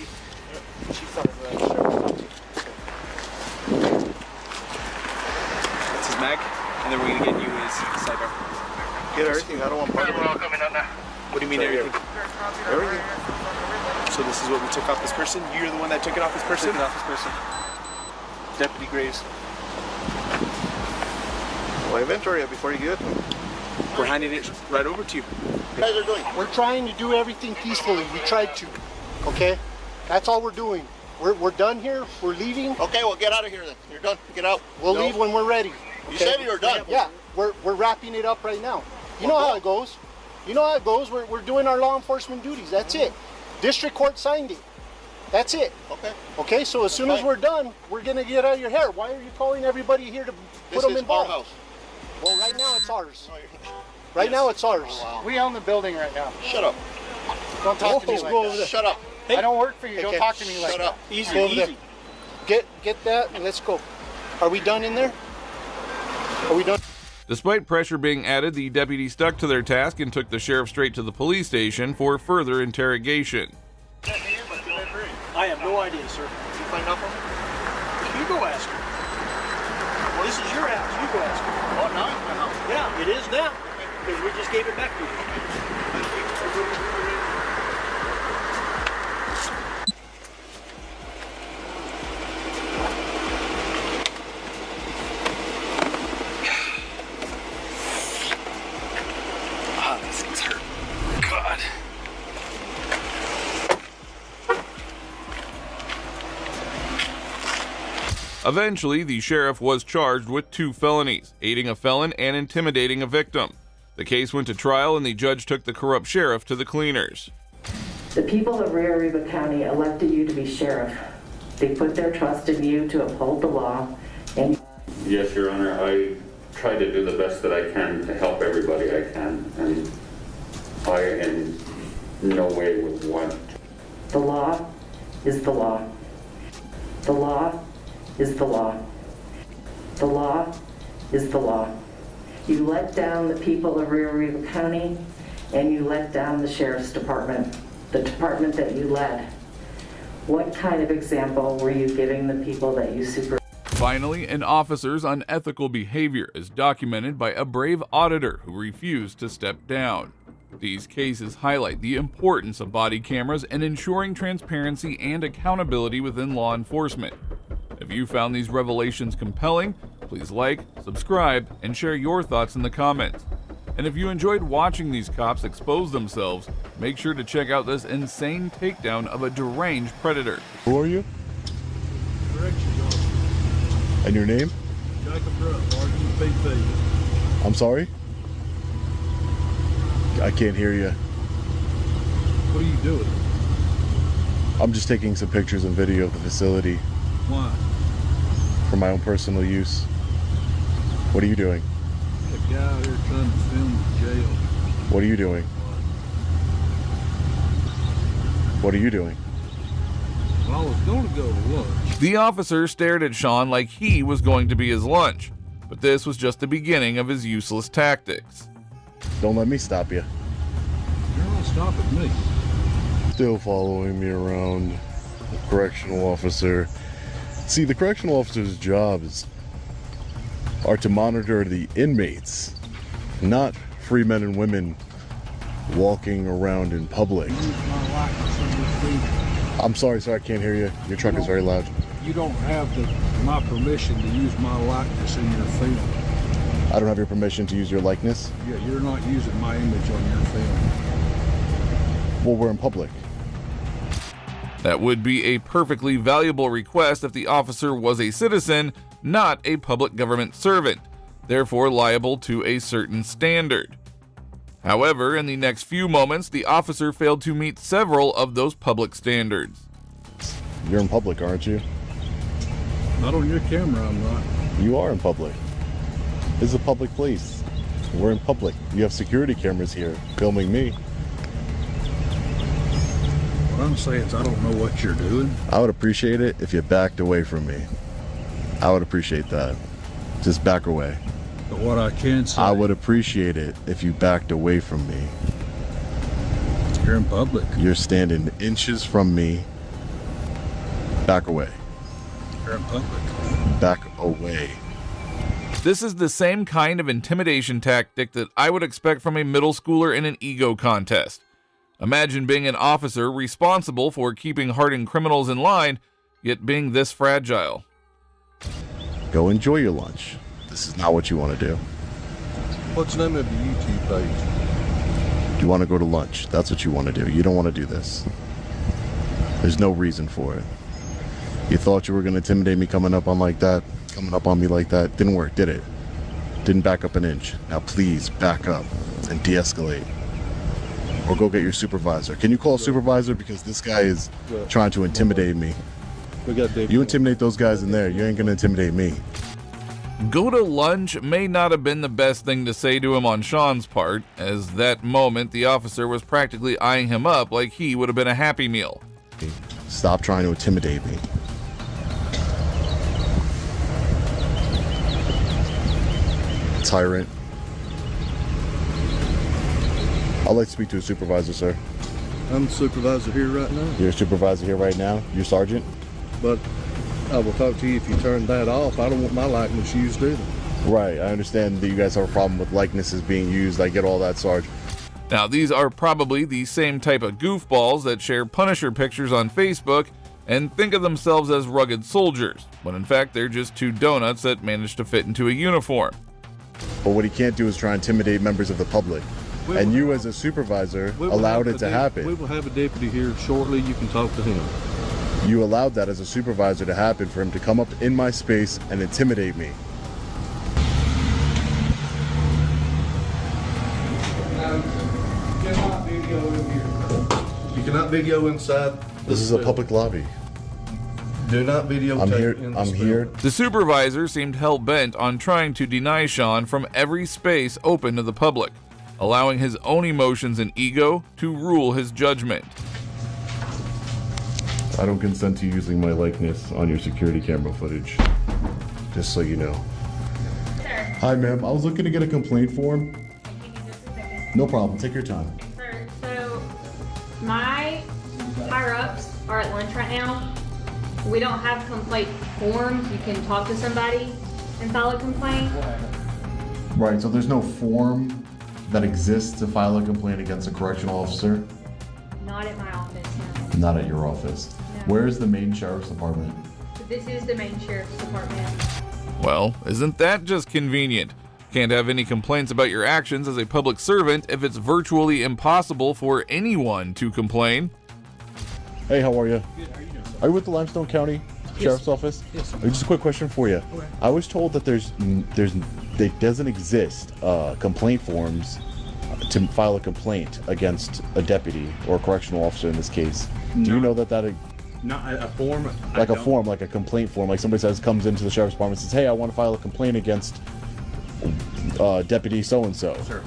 his mag, and then we're gonna get you his sidearm. Get everything. I don't want part of it. What do you mean everything? Everything. So this is what we took off this person? You're the one that took it off this person? Took it off this person. Deputy Graves. Well, inventory before you get it. We're handing it right over to you. What you guys are doing? We're trying to do everything peacefully. We tried to. Okay? That's all we're doing. We're done here. We're leaving. Okay, well, get out of here then. You're done. Get out. We'll leave when we're ready. You said you were done. Yeah, we're wrapping it up right now. You know how it goes. You know how it goes. We're doing our law enforcement duties. That's it. District court signed it. That's it. Okay. Okay, so as soon as we're done, we're going to get out of your hair. Why are you calling everybody here to put them in our bonds? house. Well, right now it's ours. Right now it's ours. Oh, wow. We own the building right now. Shut up. Don't talk to me like that. Shut up. I don't work for you. Don't talk to me like Shut that. up. Easy, Go over easy. there. Get that and let's go. Are we done in there? Are we done? Despite pressure being added, the deputies stuck to their task and took the sheriff straight to the police station for further interrogation. I have no idea, sir. Did you find out from him? You go ask her. Well, this is your house. You go ask her. Oh, no, it's my house. Yeah, it is now. Because we just gave it back to you. These things hurt. God. Eventually, the sheriff was charged with 2 felonies, aiding a felon and intimidating a victim. The case went to trial and the judge took the corrupt sheriff to the cleaners. The people of Rio Arriba County elected you to be sheriff. They put their trust in you to uphold the law and... Yes, Your Honor, I try to do the best that I can to help everybody I can, and I in no way would want. The law is the law. The law is the law. The law is the law. You let down the people of Rio Arriba County, and you let down the Sheriff's Department, the department that you led. What kind of example were you giving the people that you supervised? Finally, an officer's unethical behavior is documented by a brave auditor who refused to step down. These cases highlight the importance of body cameras in ensuring transparency and accountability within law enforcement. If you found these revelations compelling, please like, subscribe, and share your thoughts in the comments. And if you enjoyed watching these cops expose themselves, make sure to check out this insane takedown of a deranged predator. Who are you? And your name? Jacob Rupp, Sergeant PP. I'm sorry? I can't hear you. What are you doing? I'm just taking some pictures and video of the facility. Why? For my own personal use. What are you doing? A guy out here trying to film the jail. What are you doing? What are you doing? Well, I was going to go to lunch. The officer stared at Sean like he was going to be his lunch, but this was just the beginning of his useless tactics. Don't let me stop you. You're not stopping me. Still following me around, the correctional officer. See, the correctional officer's jobs are to monitor the inmates, not free men and women walking around in public. I'm sorry, sir, I can't hear you. Your truck is very loud. You don't have my permission to use my likeness in your film. I don't have your permission to use your likeness? Yeah, you're not using my image on your film. Well, we're in public. That would be a perfectly valuable request if the officer was a citizen, not a public government servant, therefore liable to a certain standard. However, in the next few moments, the officer failed to meet several of those public standards. You're in public, aren't you? Not on your camera, I'm not. You are in public. This is a public place. We're in public. You have security cameras here filming me. What I'm saying is I don't know what you're doing. I would appreciate it if you backed away from me. I would appreciate that. Just back away. But what I can say... I would appreciate it if you backed away from me. You're in public. You're standing inches from me. Back away. You're in public. Back away. This is the same kind of intimidation tactic that I would expect from a middle schooler in an ego contest. Imagine being an officer responsible for keeping hardened criminals in line, yet being this fragile. Go enjoy your lunch. This is not what you want to do. What's the name of the YouTube page? You want to go to lunch. That's what you want to do. You don't want to do this. There's no reason for it. You thought you were going to intimidate me coming up on me like that. Didn't work, did it? Didn't back up an inch. Now please back up and de-escalate. Or go get your supervisor. Can you call a supervisor? Because this guy is trying to intimidate me. You intimidate those guys in there, you ain't going to intimidate me. Go to lunch may not have been the best thing to say to him on Sean's part, as that moment the officer was practically eyeing him up like he would have been a Happy Meal. Stop trying to intimidate me. Tyrant. I'd like to speak to a supervisor, sir. I'm the supervisor here right now. You're a supervisor here right now? You're sergeant? But I will talk to you if you turn that off. I don't want my likeness used either. Right, I understand that you guys have a problem with likenesses being used. I get all that, Sarge. Now, these are probably the same type of goofballs that share Punisher pictures on Facebook and think of themselves as rugged soldiers, when in fact they're just two donuts that managed to fit into a uniform. But what he can't do is try and intimidate members of the public. And you as a supervisor allowed it to happen. We will have a deputy here shortly. You can talk to him. You allowed that as a supervisor to happen, for him to come up in my space and intimidate me. here. You cannot video inside. This is a public lobby. Do not videotape in I'm here. The supervisor seemed hell-bent on trying to deny Sean from every space open to the public, allowing his own emotions and ego to rule his judgment. I don't consent to using my likeness on your security camera footage. Just so you know. Sir. Hi, ma'am. I was looking to get a complaint form. No problem. Take your time. Sir, so my higher-ups are at lunch right now. We don't have complaint forms. You can talk to somebody and file a complaint. Right, so there's no form that exists to file a complaint against a correctional officer? Not at my office, no. Not at your office. No. Where is the main sheriff's department? This is the main sheriff's department. Well, isn't that just convenient? Can't have any complaints about your actions as a public servant if it's virtually impossible for anyone to complain. Hey, how are you? Good, how are you doing, sir? Are you with the Limestone County Sheriff's Office? Yes. Just a quick question for you. Okay. I was told that there doesn't exist complaint forms to file a complaint against a deputy or a correctional officer in this case. Do you know that Not a form? like a form, like a complaint form, like somebody comes into the sheriff's department and says, hey, I want to file a complaint against deputy so-and-so. Sure.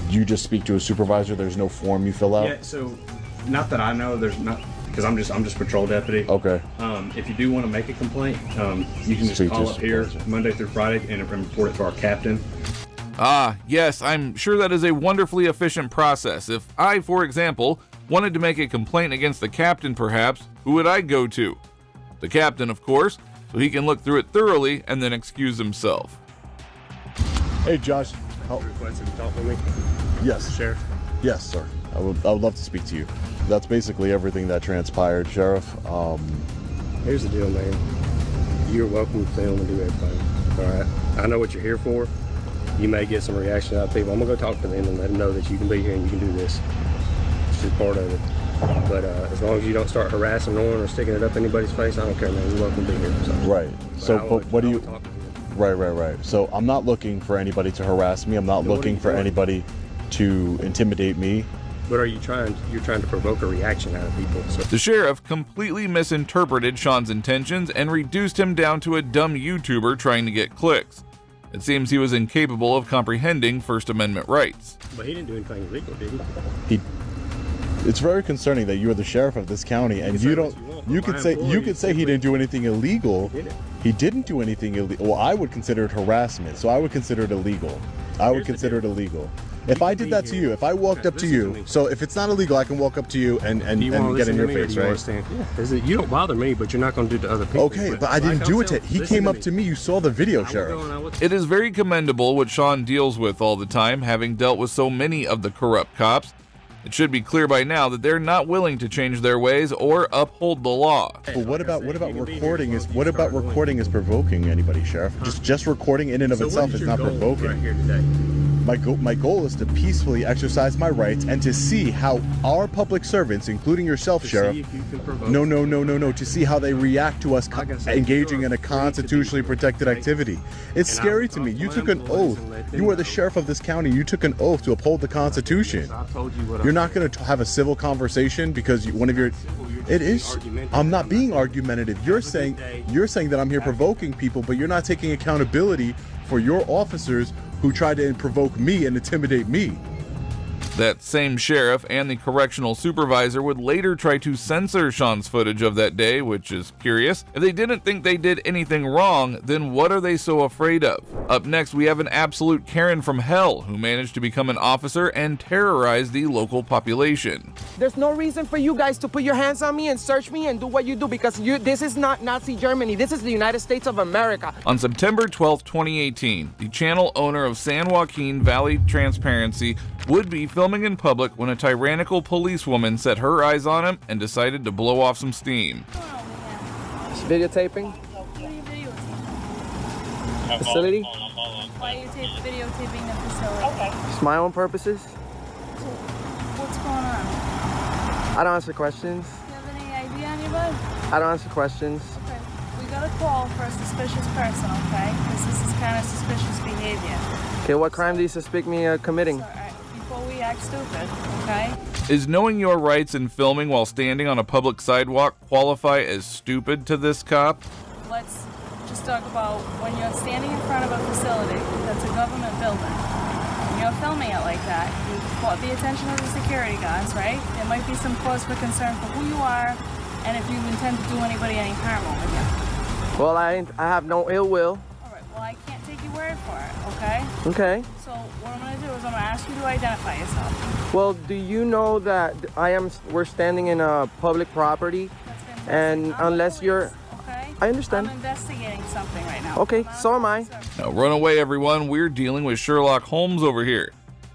You just speak to a supervisor, there's no form you fill out? Yeah, so not that I know, there's not, because I'm just patrol deputy. Okay. If you do want to make a complaint, you can just Speak to call a up here supervisor. Monday through Friday and report it to our captain. Ah, yes, I'm sure that is a wonderfully efficient process. If I, for example, wanted to make a complaint against the captain perhaps, who would I go to? The captain, of course, so he can look through it thoroughly and then excuse himself. Hey, Josh. Requested to talk to me? Yes. Sheriff? Yes, sir. I would love to speak to you. That's basically everything that transpired, Sheriff. Here's the deal, man. You're welcome to film and do everything. All right. I know what you're here for. You may get some reaction out of people. I'm gonna go talk to them and let them know that you can be here and you can do this. It's just part of it. But as long as you don't start harassing no one or sticking it up anybody's face, I don't care, man. You're welcome to be here. So. Right. So, but what do you? Right. So I'm not looking for anybody to harass me. I'm not looking for anybody to intimidate me. What are you trying? You're trying to provoke a reaction out of people. So. The sheriff completely misinterpreted Sean's intentions and reduced him down to a dumb YouTuber trying to get clicks. It seems he was incapable of comprehending First Amendment rights. But he didn't do anything illegal, did he? It's very concerning that you are the sheriff of this county and you don't. You could say he didn't do anything illegal. He didn't do anything illegal. Well, I would consider it harassment, so I would consider it illegal. If I did that to you, if I walked up to you, so if it's not illegal, I can walk up to you and get in your face, right? Yeah. You don't bother me, but you're not going to do to other people. Okay, but I didn't do it to. He came up to me. You saw the video, Sheriff. It is very commendable what Sean deals with all the time, having dealt with so many of the corrupt cops. It should be clear by now that they're not willing to change their ways or uphold the law. But what about recording? Recording is provoking anybody, Sheriff? Just recording in and of itself is not provoking. Right here today? My goal is to peacefully exercise my rights and to see how our public servants, including yourself, Sheriff, to see how they react to us engaging in a constitutionally protected activity. It's scary to me. You took an oath. You are the sheriff of this county. You took an oath to uphold the Constitution. You're not going to have a civil conversation because one of your... It is. I'm not being argumentative. You're saying that I'm here provoking people, but you're not taking accountability for your officers who tried to provoke me and intimidate me. That same sheriff and the correctional supervisor would later try to censor Sean's footage of that day, which is curious. If they didn't think they did anything wrong, then what are they so afraid of? Up next, we have an absolute Karen from hell who managed to become an officer and terrorize the local population. There's no reason for you guys to put your hands on me and search me and do what you do because this is not Nazi Germany. This is the United States of America. On September 12, 2018, the channel owner of San Joaquin Valley Transparency would be filming in public when a tyrannical policewoman set her eyes on him and decided to blow off some steam. Videotaping? Facility? Why are you videotaping the facility? Okay. Just my own purposes. So, what's going on? I don't answer questions. Do you have any ID on you, bud? I don't answer questions. Okay. We got a call for a suspicious person, okay? Because this is kind of suspicious behavior. Okay, what crime do you suspect me committing? So, before we act stupid, okay? Is knowing your rights and filming while standing on a public sidewalk qualify as stupid to this cop? Let's just talk about when you're standing in front of a facility that's a government building, and you're filming it like that, you caught the attention of the security guards, right? There might be some cause for concern for who you are and if you intend to do anybody any harm over here. Well, I have no ill will. All right, well, I can't take your word for it, okay? Okay. So what I'm going to do is I'm going to ask you to identify yourself. Well, do you know that we're standing in a public property, and unless you're, okay? I understand. I'm investigating something right now. Okay, so am I. Now run away, everyone. We're dealing with Sherlock Holmes over here.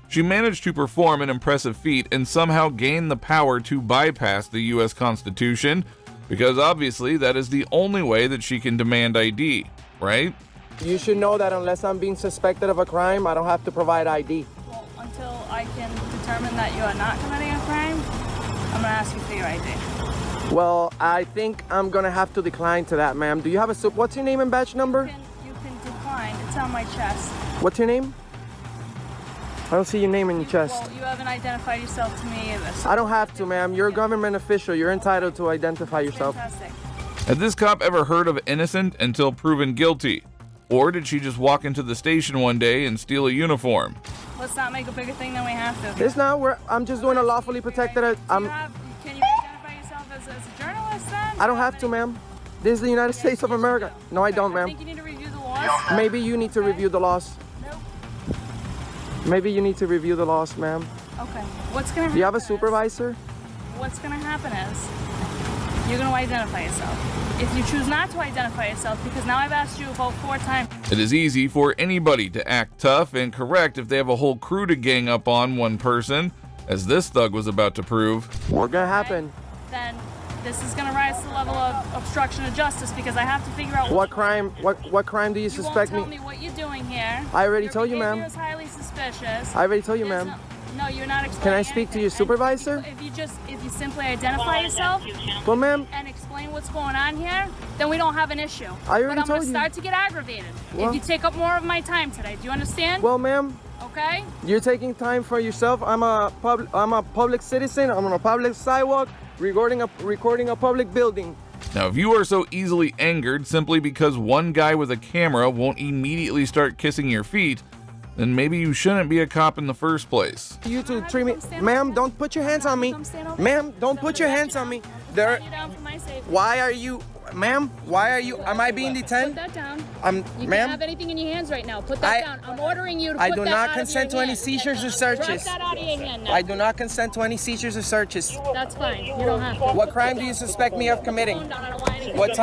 She managed to perform an impressive feat and somehow gain the power to bypass the US Constitution, because obviously that is the only way that she can demand ID, right? You should know that unless I'm being suspected of a crime, I don't have to provide ID. Well, until I can determine that you are not committing a crime, I'm going to ask you for your ID. Well, I think I'm gonna have to decline to that, ma'am. Do you have what's your name and badge number? You can decline. It's on my chest. What's your name? I don't see your name in your chest. Well, you haven't identified yourself to me either. So I don't have to, ma'am. You're a government official. You're entitled to identify yourself. fantastic. Had this cop ever heard of innocent until proven guilty? Or did she just walk into the station one day and steal a uniform? Let's not make a bigger thing than we have to. It's not. I'm just doing a lawfully protected. Can you identify yourself as a journalist then? I don't have to, ma'am. This is the United States of America. No, I don't, I ma'am. think you need to review the laws. Maybe you need to review the laws. Nope. Maybe you need to review the laws, ma'am. Okay. What's gonna happen? Do you have a supervisor? What's gonna happen is you're gonna identify yourself. If you choose not to identify yourself, because now I've asked you about 4 times. It is easy for anybody to act tough and correct if they have a whole crew to gang up on one person, as this thug was about to prove. What's gonna happen? Then this is gonna rise to the level of obstruction of justice because I have to figure out What crime? What crime do you suspect you won't me? tell me what you're doing here. I already told you, ma'am. Your behavior is highly suspicious. I already told you, ma'am. No, you're not explaining. Can I speak to your supervisor? If you simply identify yourself Well, ma'am. and explain what's going on here, then we don't have an issue. I already but I'm told gonna you. start to get aggravated Well- if you take up more of my time today. Do you understand? Well, ma'am. Okay. You're taking time for yourself. I'm a public citizen. I'm on a public sidewalk, recording a public building. Now, if you are so easily angered simply because one guy with a camera won't immediately start kissing your feet, then maybe you shouldn't be a cop in the first place. You to treat me, ma'am. Don't put your hands on me, ma'am. Don't put your hands on me. There. Why are you, ma'am? Why are you? Am I being detained? Put that down. Ma'am. You can't have anything in your hands right now. Put that down. I'm ordering you to I put do that not out consent of to your any hand. seizures or searches. Drop that out of your hand now. I do not consent to any seizures or searches. That's fine. You don't have to. What crime do you suspect me of committing? What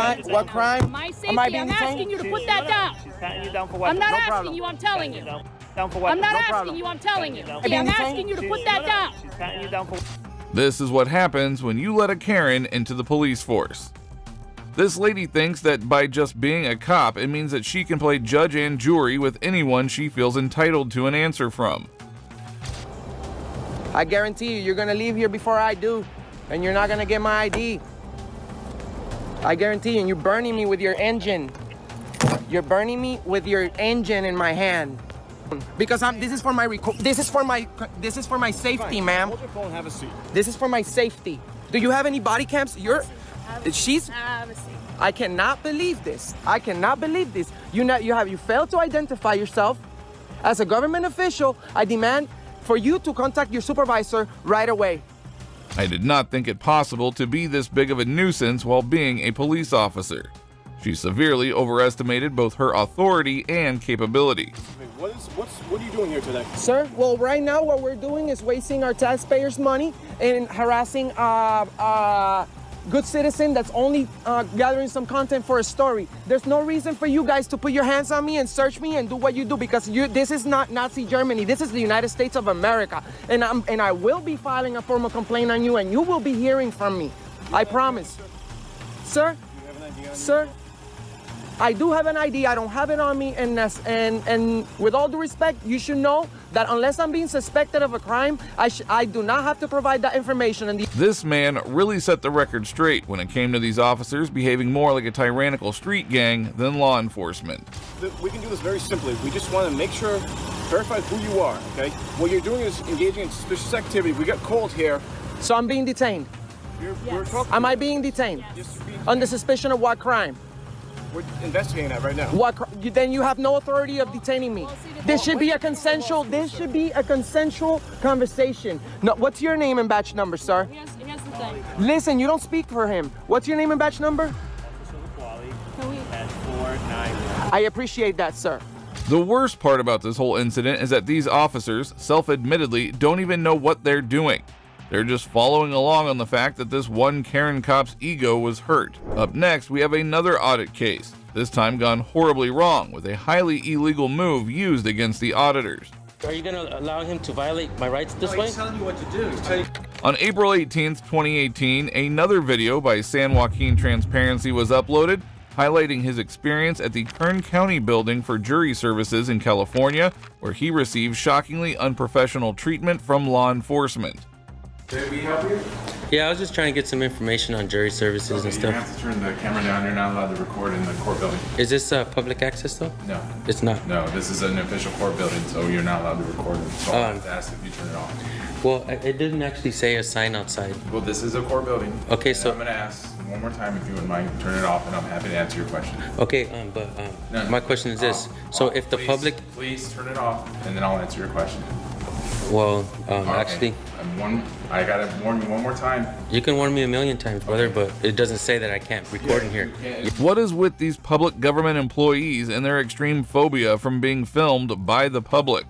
crime? My safety, Am I being I'm detained? asking you to put that down. Patting you down for what? I'm not No asking problem. you, I'm telling you. Down for what? I'm not No asking problem. you, I'm telling you. Down. Yeah, I'm asking you to put that down. She's patting you down for. This is what happens when you let a Karen into the police force. This lady thinks that by just being a cop, it means that she can play judge and jury with anyone she feels entitled to an answer from. I guarantee you're gonna leave here before I do, and you're not gonna get my ID. I guarantee you, and you're burning me with your engine. You're burning me with your engine in my hand. Because this is for my safety, ma'am. Hold your phone, have a seat. This is for my safety. Do you have any body cams? Have a seat. I cannot believe this. I cannot believe this. You failed to identify yourself as a government official. I demand for you to contact your supervisor right away. I did not think it possible to be this big of a nuisance while being a police officer. She severely overestimated both her authority and capability. What are you doing here today? Sir, well, right now what we're doing is wasting our taxpayers' money and harassing a good citizen that's only gathering some content for a story. There's no reason for you guys to put your hands on me and search me and do what you do, because this is not Nazi Germany. This is the United States of America. And I will be filing a formal complaint on you, and you will be hearing from me. I promise. Sir? Sir? I do have an ID. I don't have it on me, and with all due respect, you should know that unless I'm being suspected of a crime, I do not have to provide that information. And This man really set the record straight when it came to these officers behaving more like a tyrannical street gang than law enforcement. we can do this very simply. We just want to make sure, verify who you are, okay? What you're doing is engaging in suspicious activity. We got called here. So I'm being detained. We're talking. Am I being detained? Yes. Under suspicion of what crime? We're investigating that right now. Then you have no authority of detaining me. This should be a consensual. This should be a consensual conversation. No, what's your name and badge number, sir? Here's the thing. Listen, you don't speak for him. What's your name and badge number? I appreciate that, sir. The worst part about this whole incident is that these officers, self-admittedly, don't even know what they're doing. They're just following along on the fact that this one Karen cop's ego was hurt. Up next, we have another audit case, this time gone horribly wrong with a highly illegal move used against the auditors. Are you going to allow him to violate my rights this way? He's telling you what to do. On April 18th, 2018, another video by San Joaquin Transparency was uploaded, highlighting his experience at the Kern County Building for Jury Services in California, where he received shockingly unprofessional treatment from law enforcement. Can we help you? Yeah, I was just trying to get some information on jury services and stuff. You have to turn the camera down. You're not allowed to record in the court building. Is this public access though? No. It's not? No, this is an official court building, so you're not allowed to record it. So I have to ask if you turn it off. Well, it didn't actually say a sign outside. Well, this is a court building. Okay, so I'm going to ask one more time if you wouldn't mind, turn it off, and I'm happy to answer your question. Okay, my question is this. So if the public... Please turn it off, and then I'll answer your question. Well, Okay. actually... I got to warn you one more time. You can warn me a million times, brother, but it doesn't say that I can't record in here. What is with these public government employees and their extreme phobia from being filmed by the public?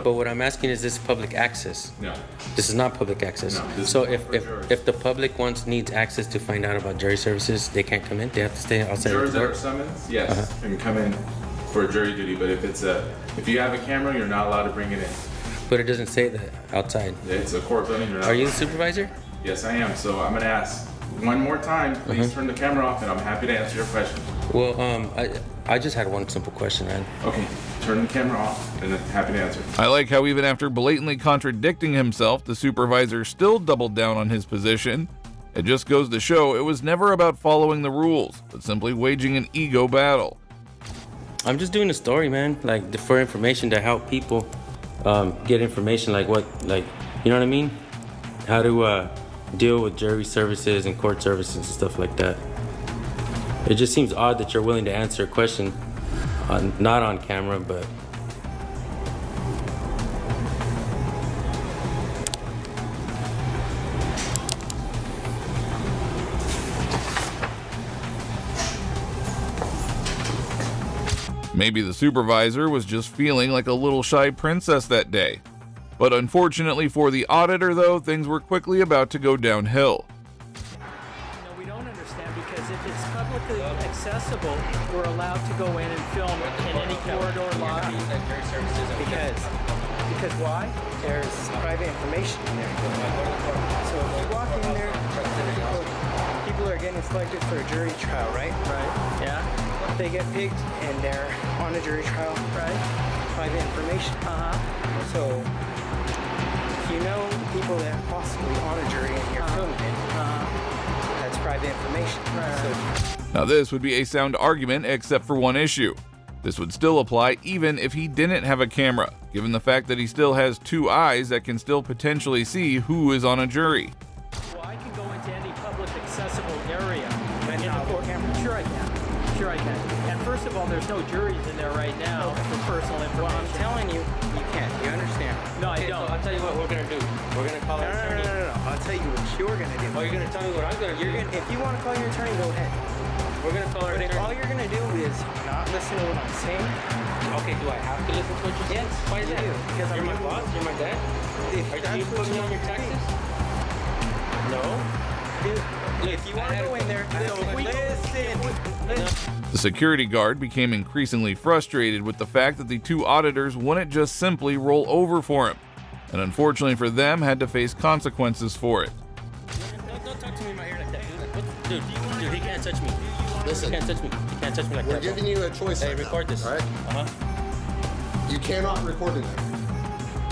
But what I'm asking is this public access? No. This is not public access. No, so if the public needs access to find out about jury services, they can't come in? They have to stay outside Jurors the that court? are summons, yes, can come in for jury duty, but if you have a camera, you're not allowed to bring it in. But it doesn't say that outside. It's a court building. Are you the supervisor? Yes, I am. So I'm going to ask one more time. Please turn the camera off, and I'm happy to answer your question. Well, I just had one simple question, man. Okay, turn the camera off, and I'm happy to answer. I like how even after blatantly contradicting himself, the supervisor still doubled down on his position. It just goes to show it was never about following the rules, but simply waging an ego battle. I'm just doing a story, man, like for information to help people get information, you know what I mean? How to deal with jury services and court services and stuff like that. It just seems odd that you're willing to answer a question, not on camera, but. Maybe the supervisor was just feeling like a little shy princess that day. But unfortunately for the auditor, though, things were quickly about to go downhill. We don't understand because if it's publicly accessible, we're allowed to go in and film in any corridor lobby. Because why? There's private information in there. So if you walk in there, people are getting selected for a jury trial, right? Right. Yeah. They get picked and they're on a jury trial. Right. Private information. So if you know people that are possibly on a jury and you're filming it, that's private information. So, Now this would be a sound argument except for one issue. This would still apply even if he didn't have a camera, given the fact that he still has two eyes that can still potentially see who is on a jury. Well, I can go into any public accessible area. In the court. Sure I can. Sure I can. And first of all, there's no juries in there right now for personal information. well, I'm telling you, you can't. You understand? No, I Okay, don't. so I'll tell you what we're gonna do. We're gonna call our attorney. No. I'll tell you what you're gonna do. Oh, you're gonna tell me what I'm gonna do? If you want to call your attorney, go ahead. We're gonna call our But if attorney. all you're gonna do is not listen to what I'm saying, Okay, do I have to listen to what you're saying? yes, Why is you that? do. Because You're I'm my boss? You're my dad? Are you putting me on your taxes? No. If you want to go in there, listen. The security guard became increasingly frustrated with the fact that the two auditors wouldn't just simply roll over for him, and unfortunately for them had to face consequences for it. Don't talk to me in my ear like that, dude. Dude, he can't touch me. Listen. He can't touch me. He can't touch me like that. We're giving you a choice. Hey, right record now, this. all right? You cannot record in there.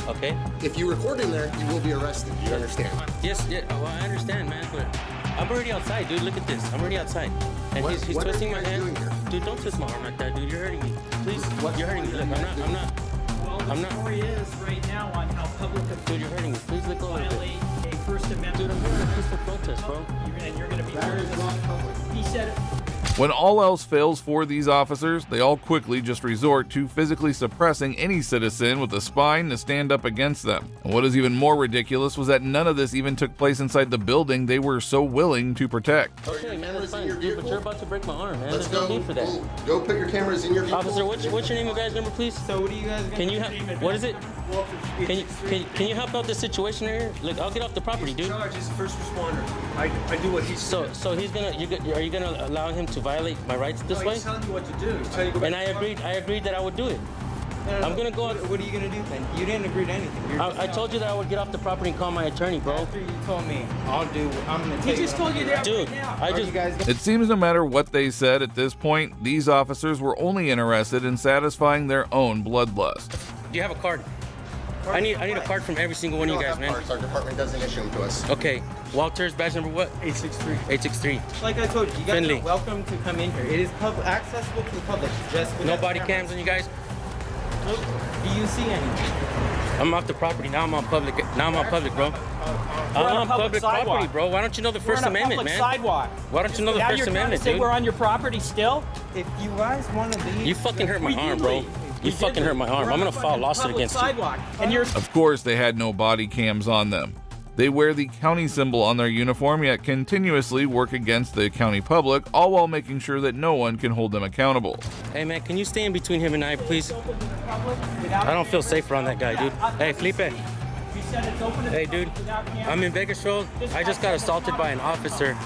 Okay. If you record in there, you will be arrested. You understand? Yes, yeah, well, I understand, man, but I'm already outside, dude. Look at this. I'm already outside. And he's What twisting are my you guys hand. doing here? Dude, don't twist my arm like that, dude. You're hurting me. Please, you're hurting me. Look, Well, the story is right now on how public officials Dude, you're hurting me. Please let go a little bit. violate a First Amendment. Dude, I'm doing a peaceful protest, bro. And you're going to be part of this. He said When all else fails for these officers, they all quickly just resort to physically suppressing any citizen with a spine to stand up against them. And what is even more ridiculous was that none of this even took place inside the building they were so willing to protect. Okay, man, that's fine, dude, but you're about to break my arm, man. Let's There's no go. need for that. Go put your cameras in your vehicle. Officer, what's your name and badge number, please? So what do you guys Can you what is it? Can you help out this situation here? Look, I'll get off the property, dude. He's a first responder. I do what he's So he's are you gonna allow him to violate my rights this way? He's telling you what to do. He's telling you to go And back to I agreed that I would do it. No, I'm gonna go. What are you gonna do then? You didn't agree to anything. I told you that I would get off the property and call my attorney, bro. After you told me, I'm gonna he just told you that Dude, right now. I just. You guys It seems no matter what they said at this point, these officers were only interested in satisfying their own bloodlust. Do you have a card? I need a card from every single one of you guys, man. Cards. Our department doesn't issue them to us. Okay, Walter's badge number what? 863. 863. Like I told you, you guys Finley. are welcome to come in here. It is accessible to the public. Just No body cams on you guys. Nope. Do you see anything? I'm off the property now. I'm on public. Now I'm on public, bro. I'm on a on public sidewalk. property, bro. Why don't you know the First We're on a Amendment, public man? sidewalk. Why don't you know the Now First you're trying Amendment, to say dude? we're on your property still? If you guys want to leave, You fucking hurt my We arm, did bro. leave. You We fucking did hurt leave. my arm. We're I'm on gonna a file a fucking lawsuit public against you. sidewalk. And you're Of course, they had no body cams on them. They wear the county symbol on their uniform, yet continuously work against the county public, all while making sure that no one can hold them accountable. Hey, man, can you stay in between him and I, please? I don't feel safe around that guy, dude. Hey, Felipe. You said it's open to Hey, dude. I'm in Bakersfield. I just got assaulted by an officer.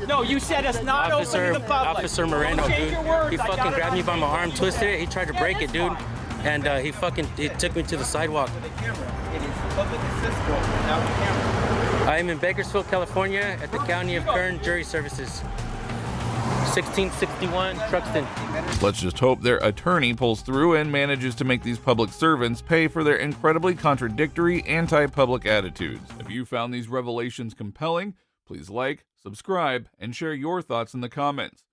No, you said it's not open to the public. Officer Moreno, Don't change dude. your words. He I got fucking it grabbed on me by my video. arm, twisted it. He tried to break it, dude. And he took me to the sidewalk. the camera. It is public accessible without the camera. I am in Bakersfield, California, at the County of Kern Jury Services. 1661 Truxton. Let's just hope their attorney pulls through and manages to make these public servants pay for their incredibly contradictory anti-public attitudes. If you found these revelations compelling, please like, subscribe, and share your thoughts in the comments.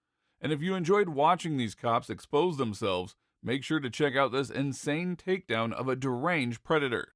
And if you enjoyed watching these cops expose themselves, make sure to check out this insane takedown of a deranged predator.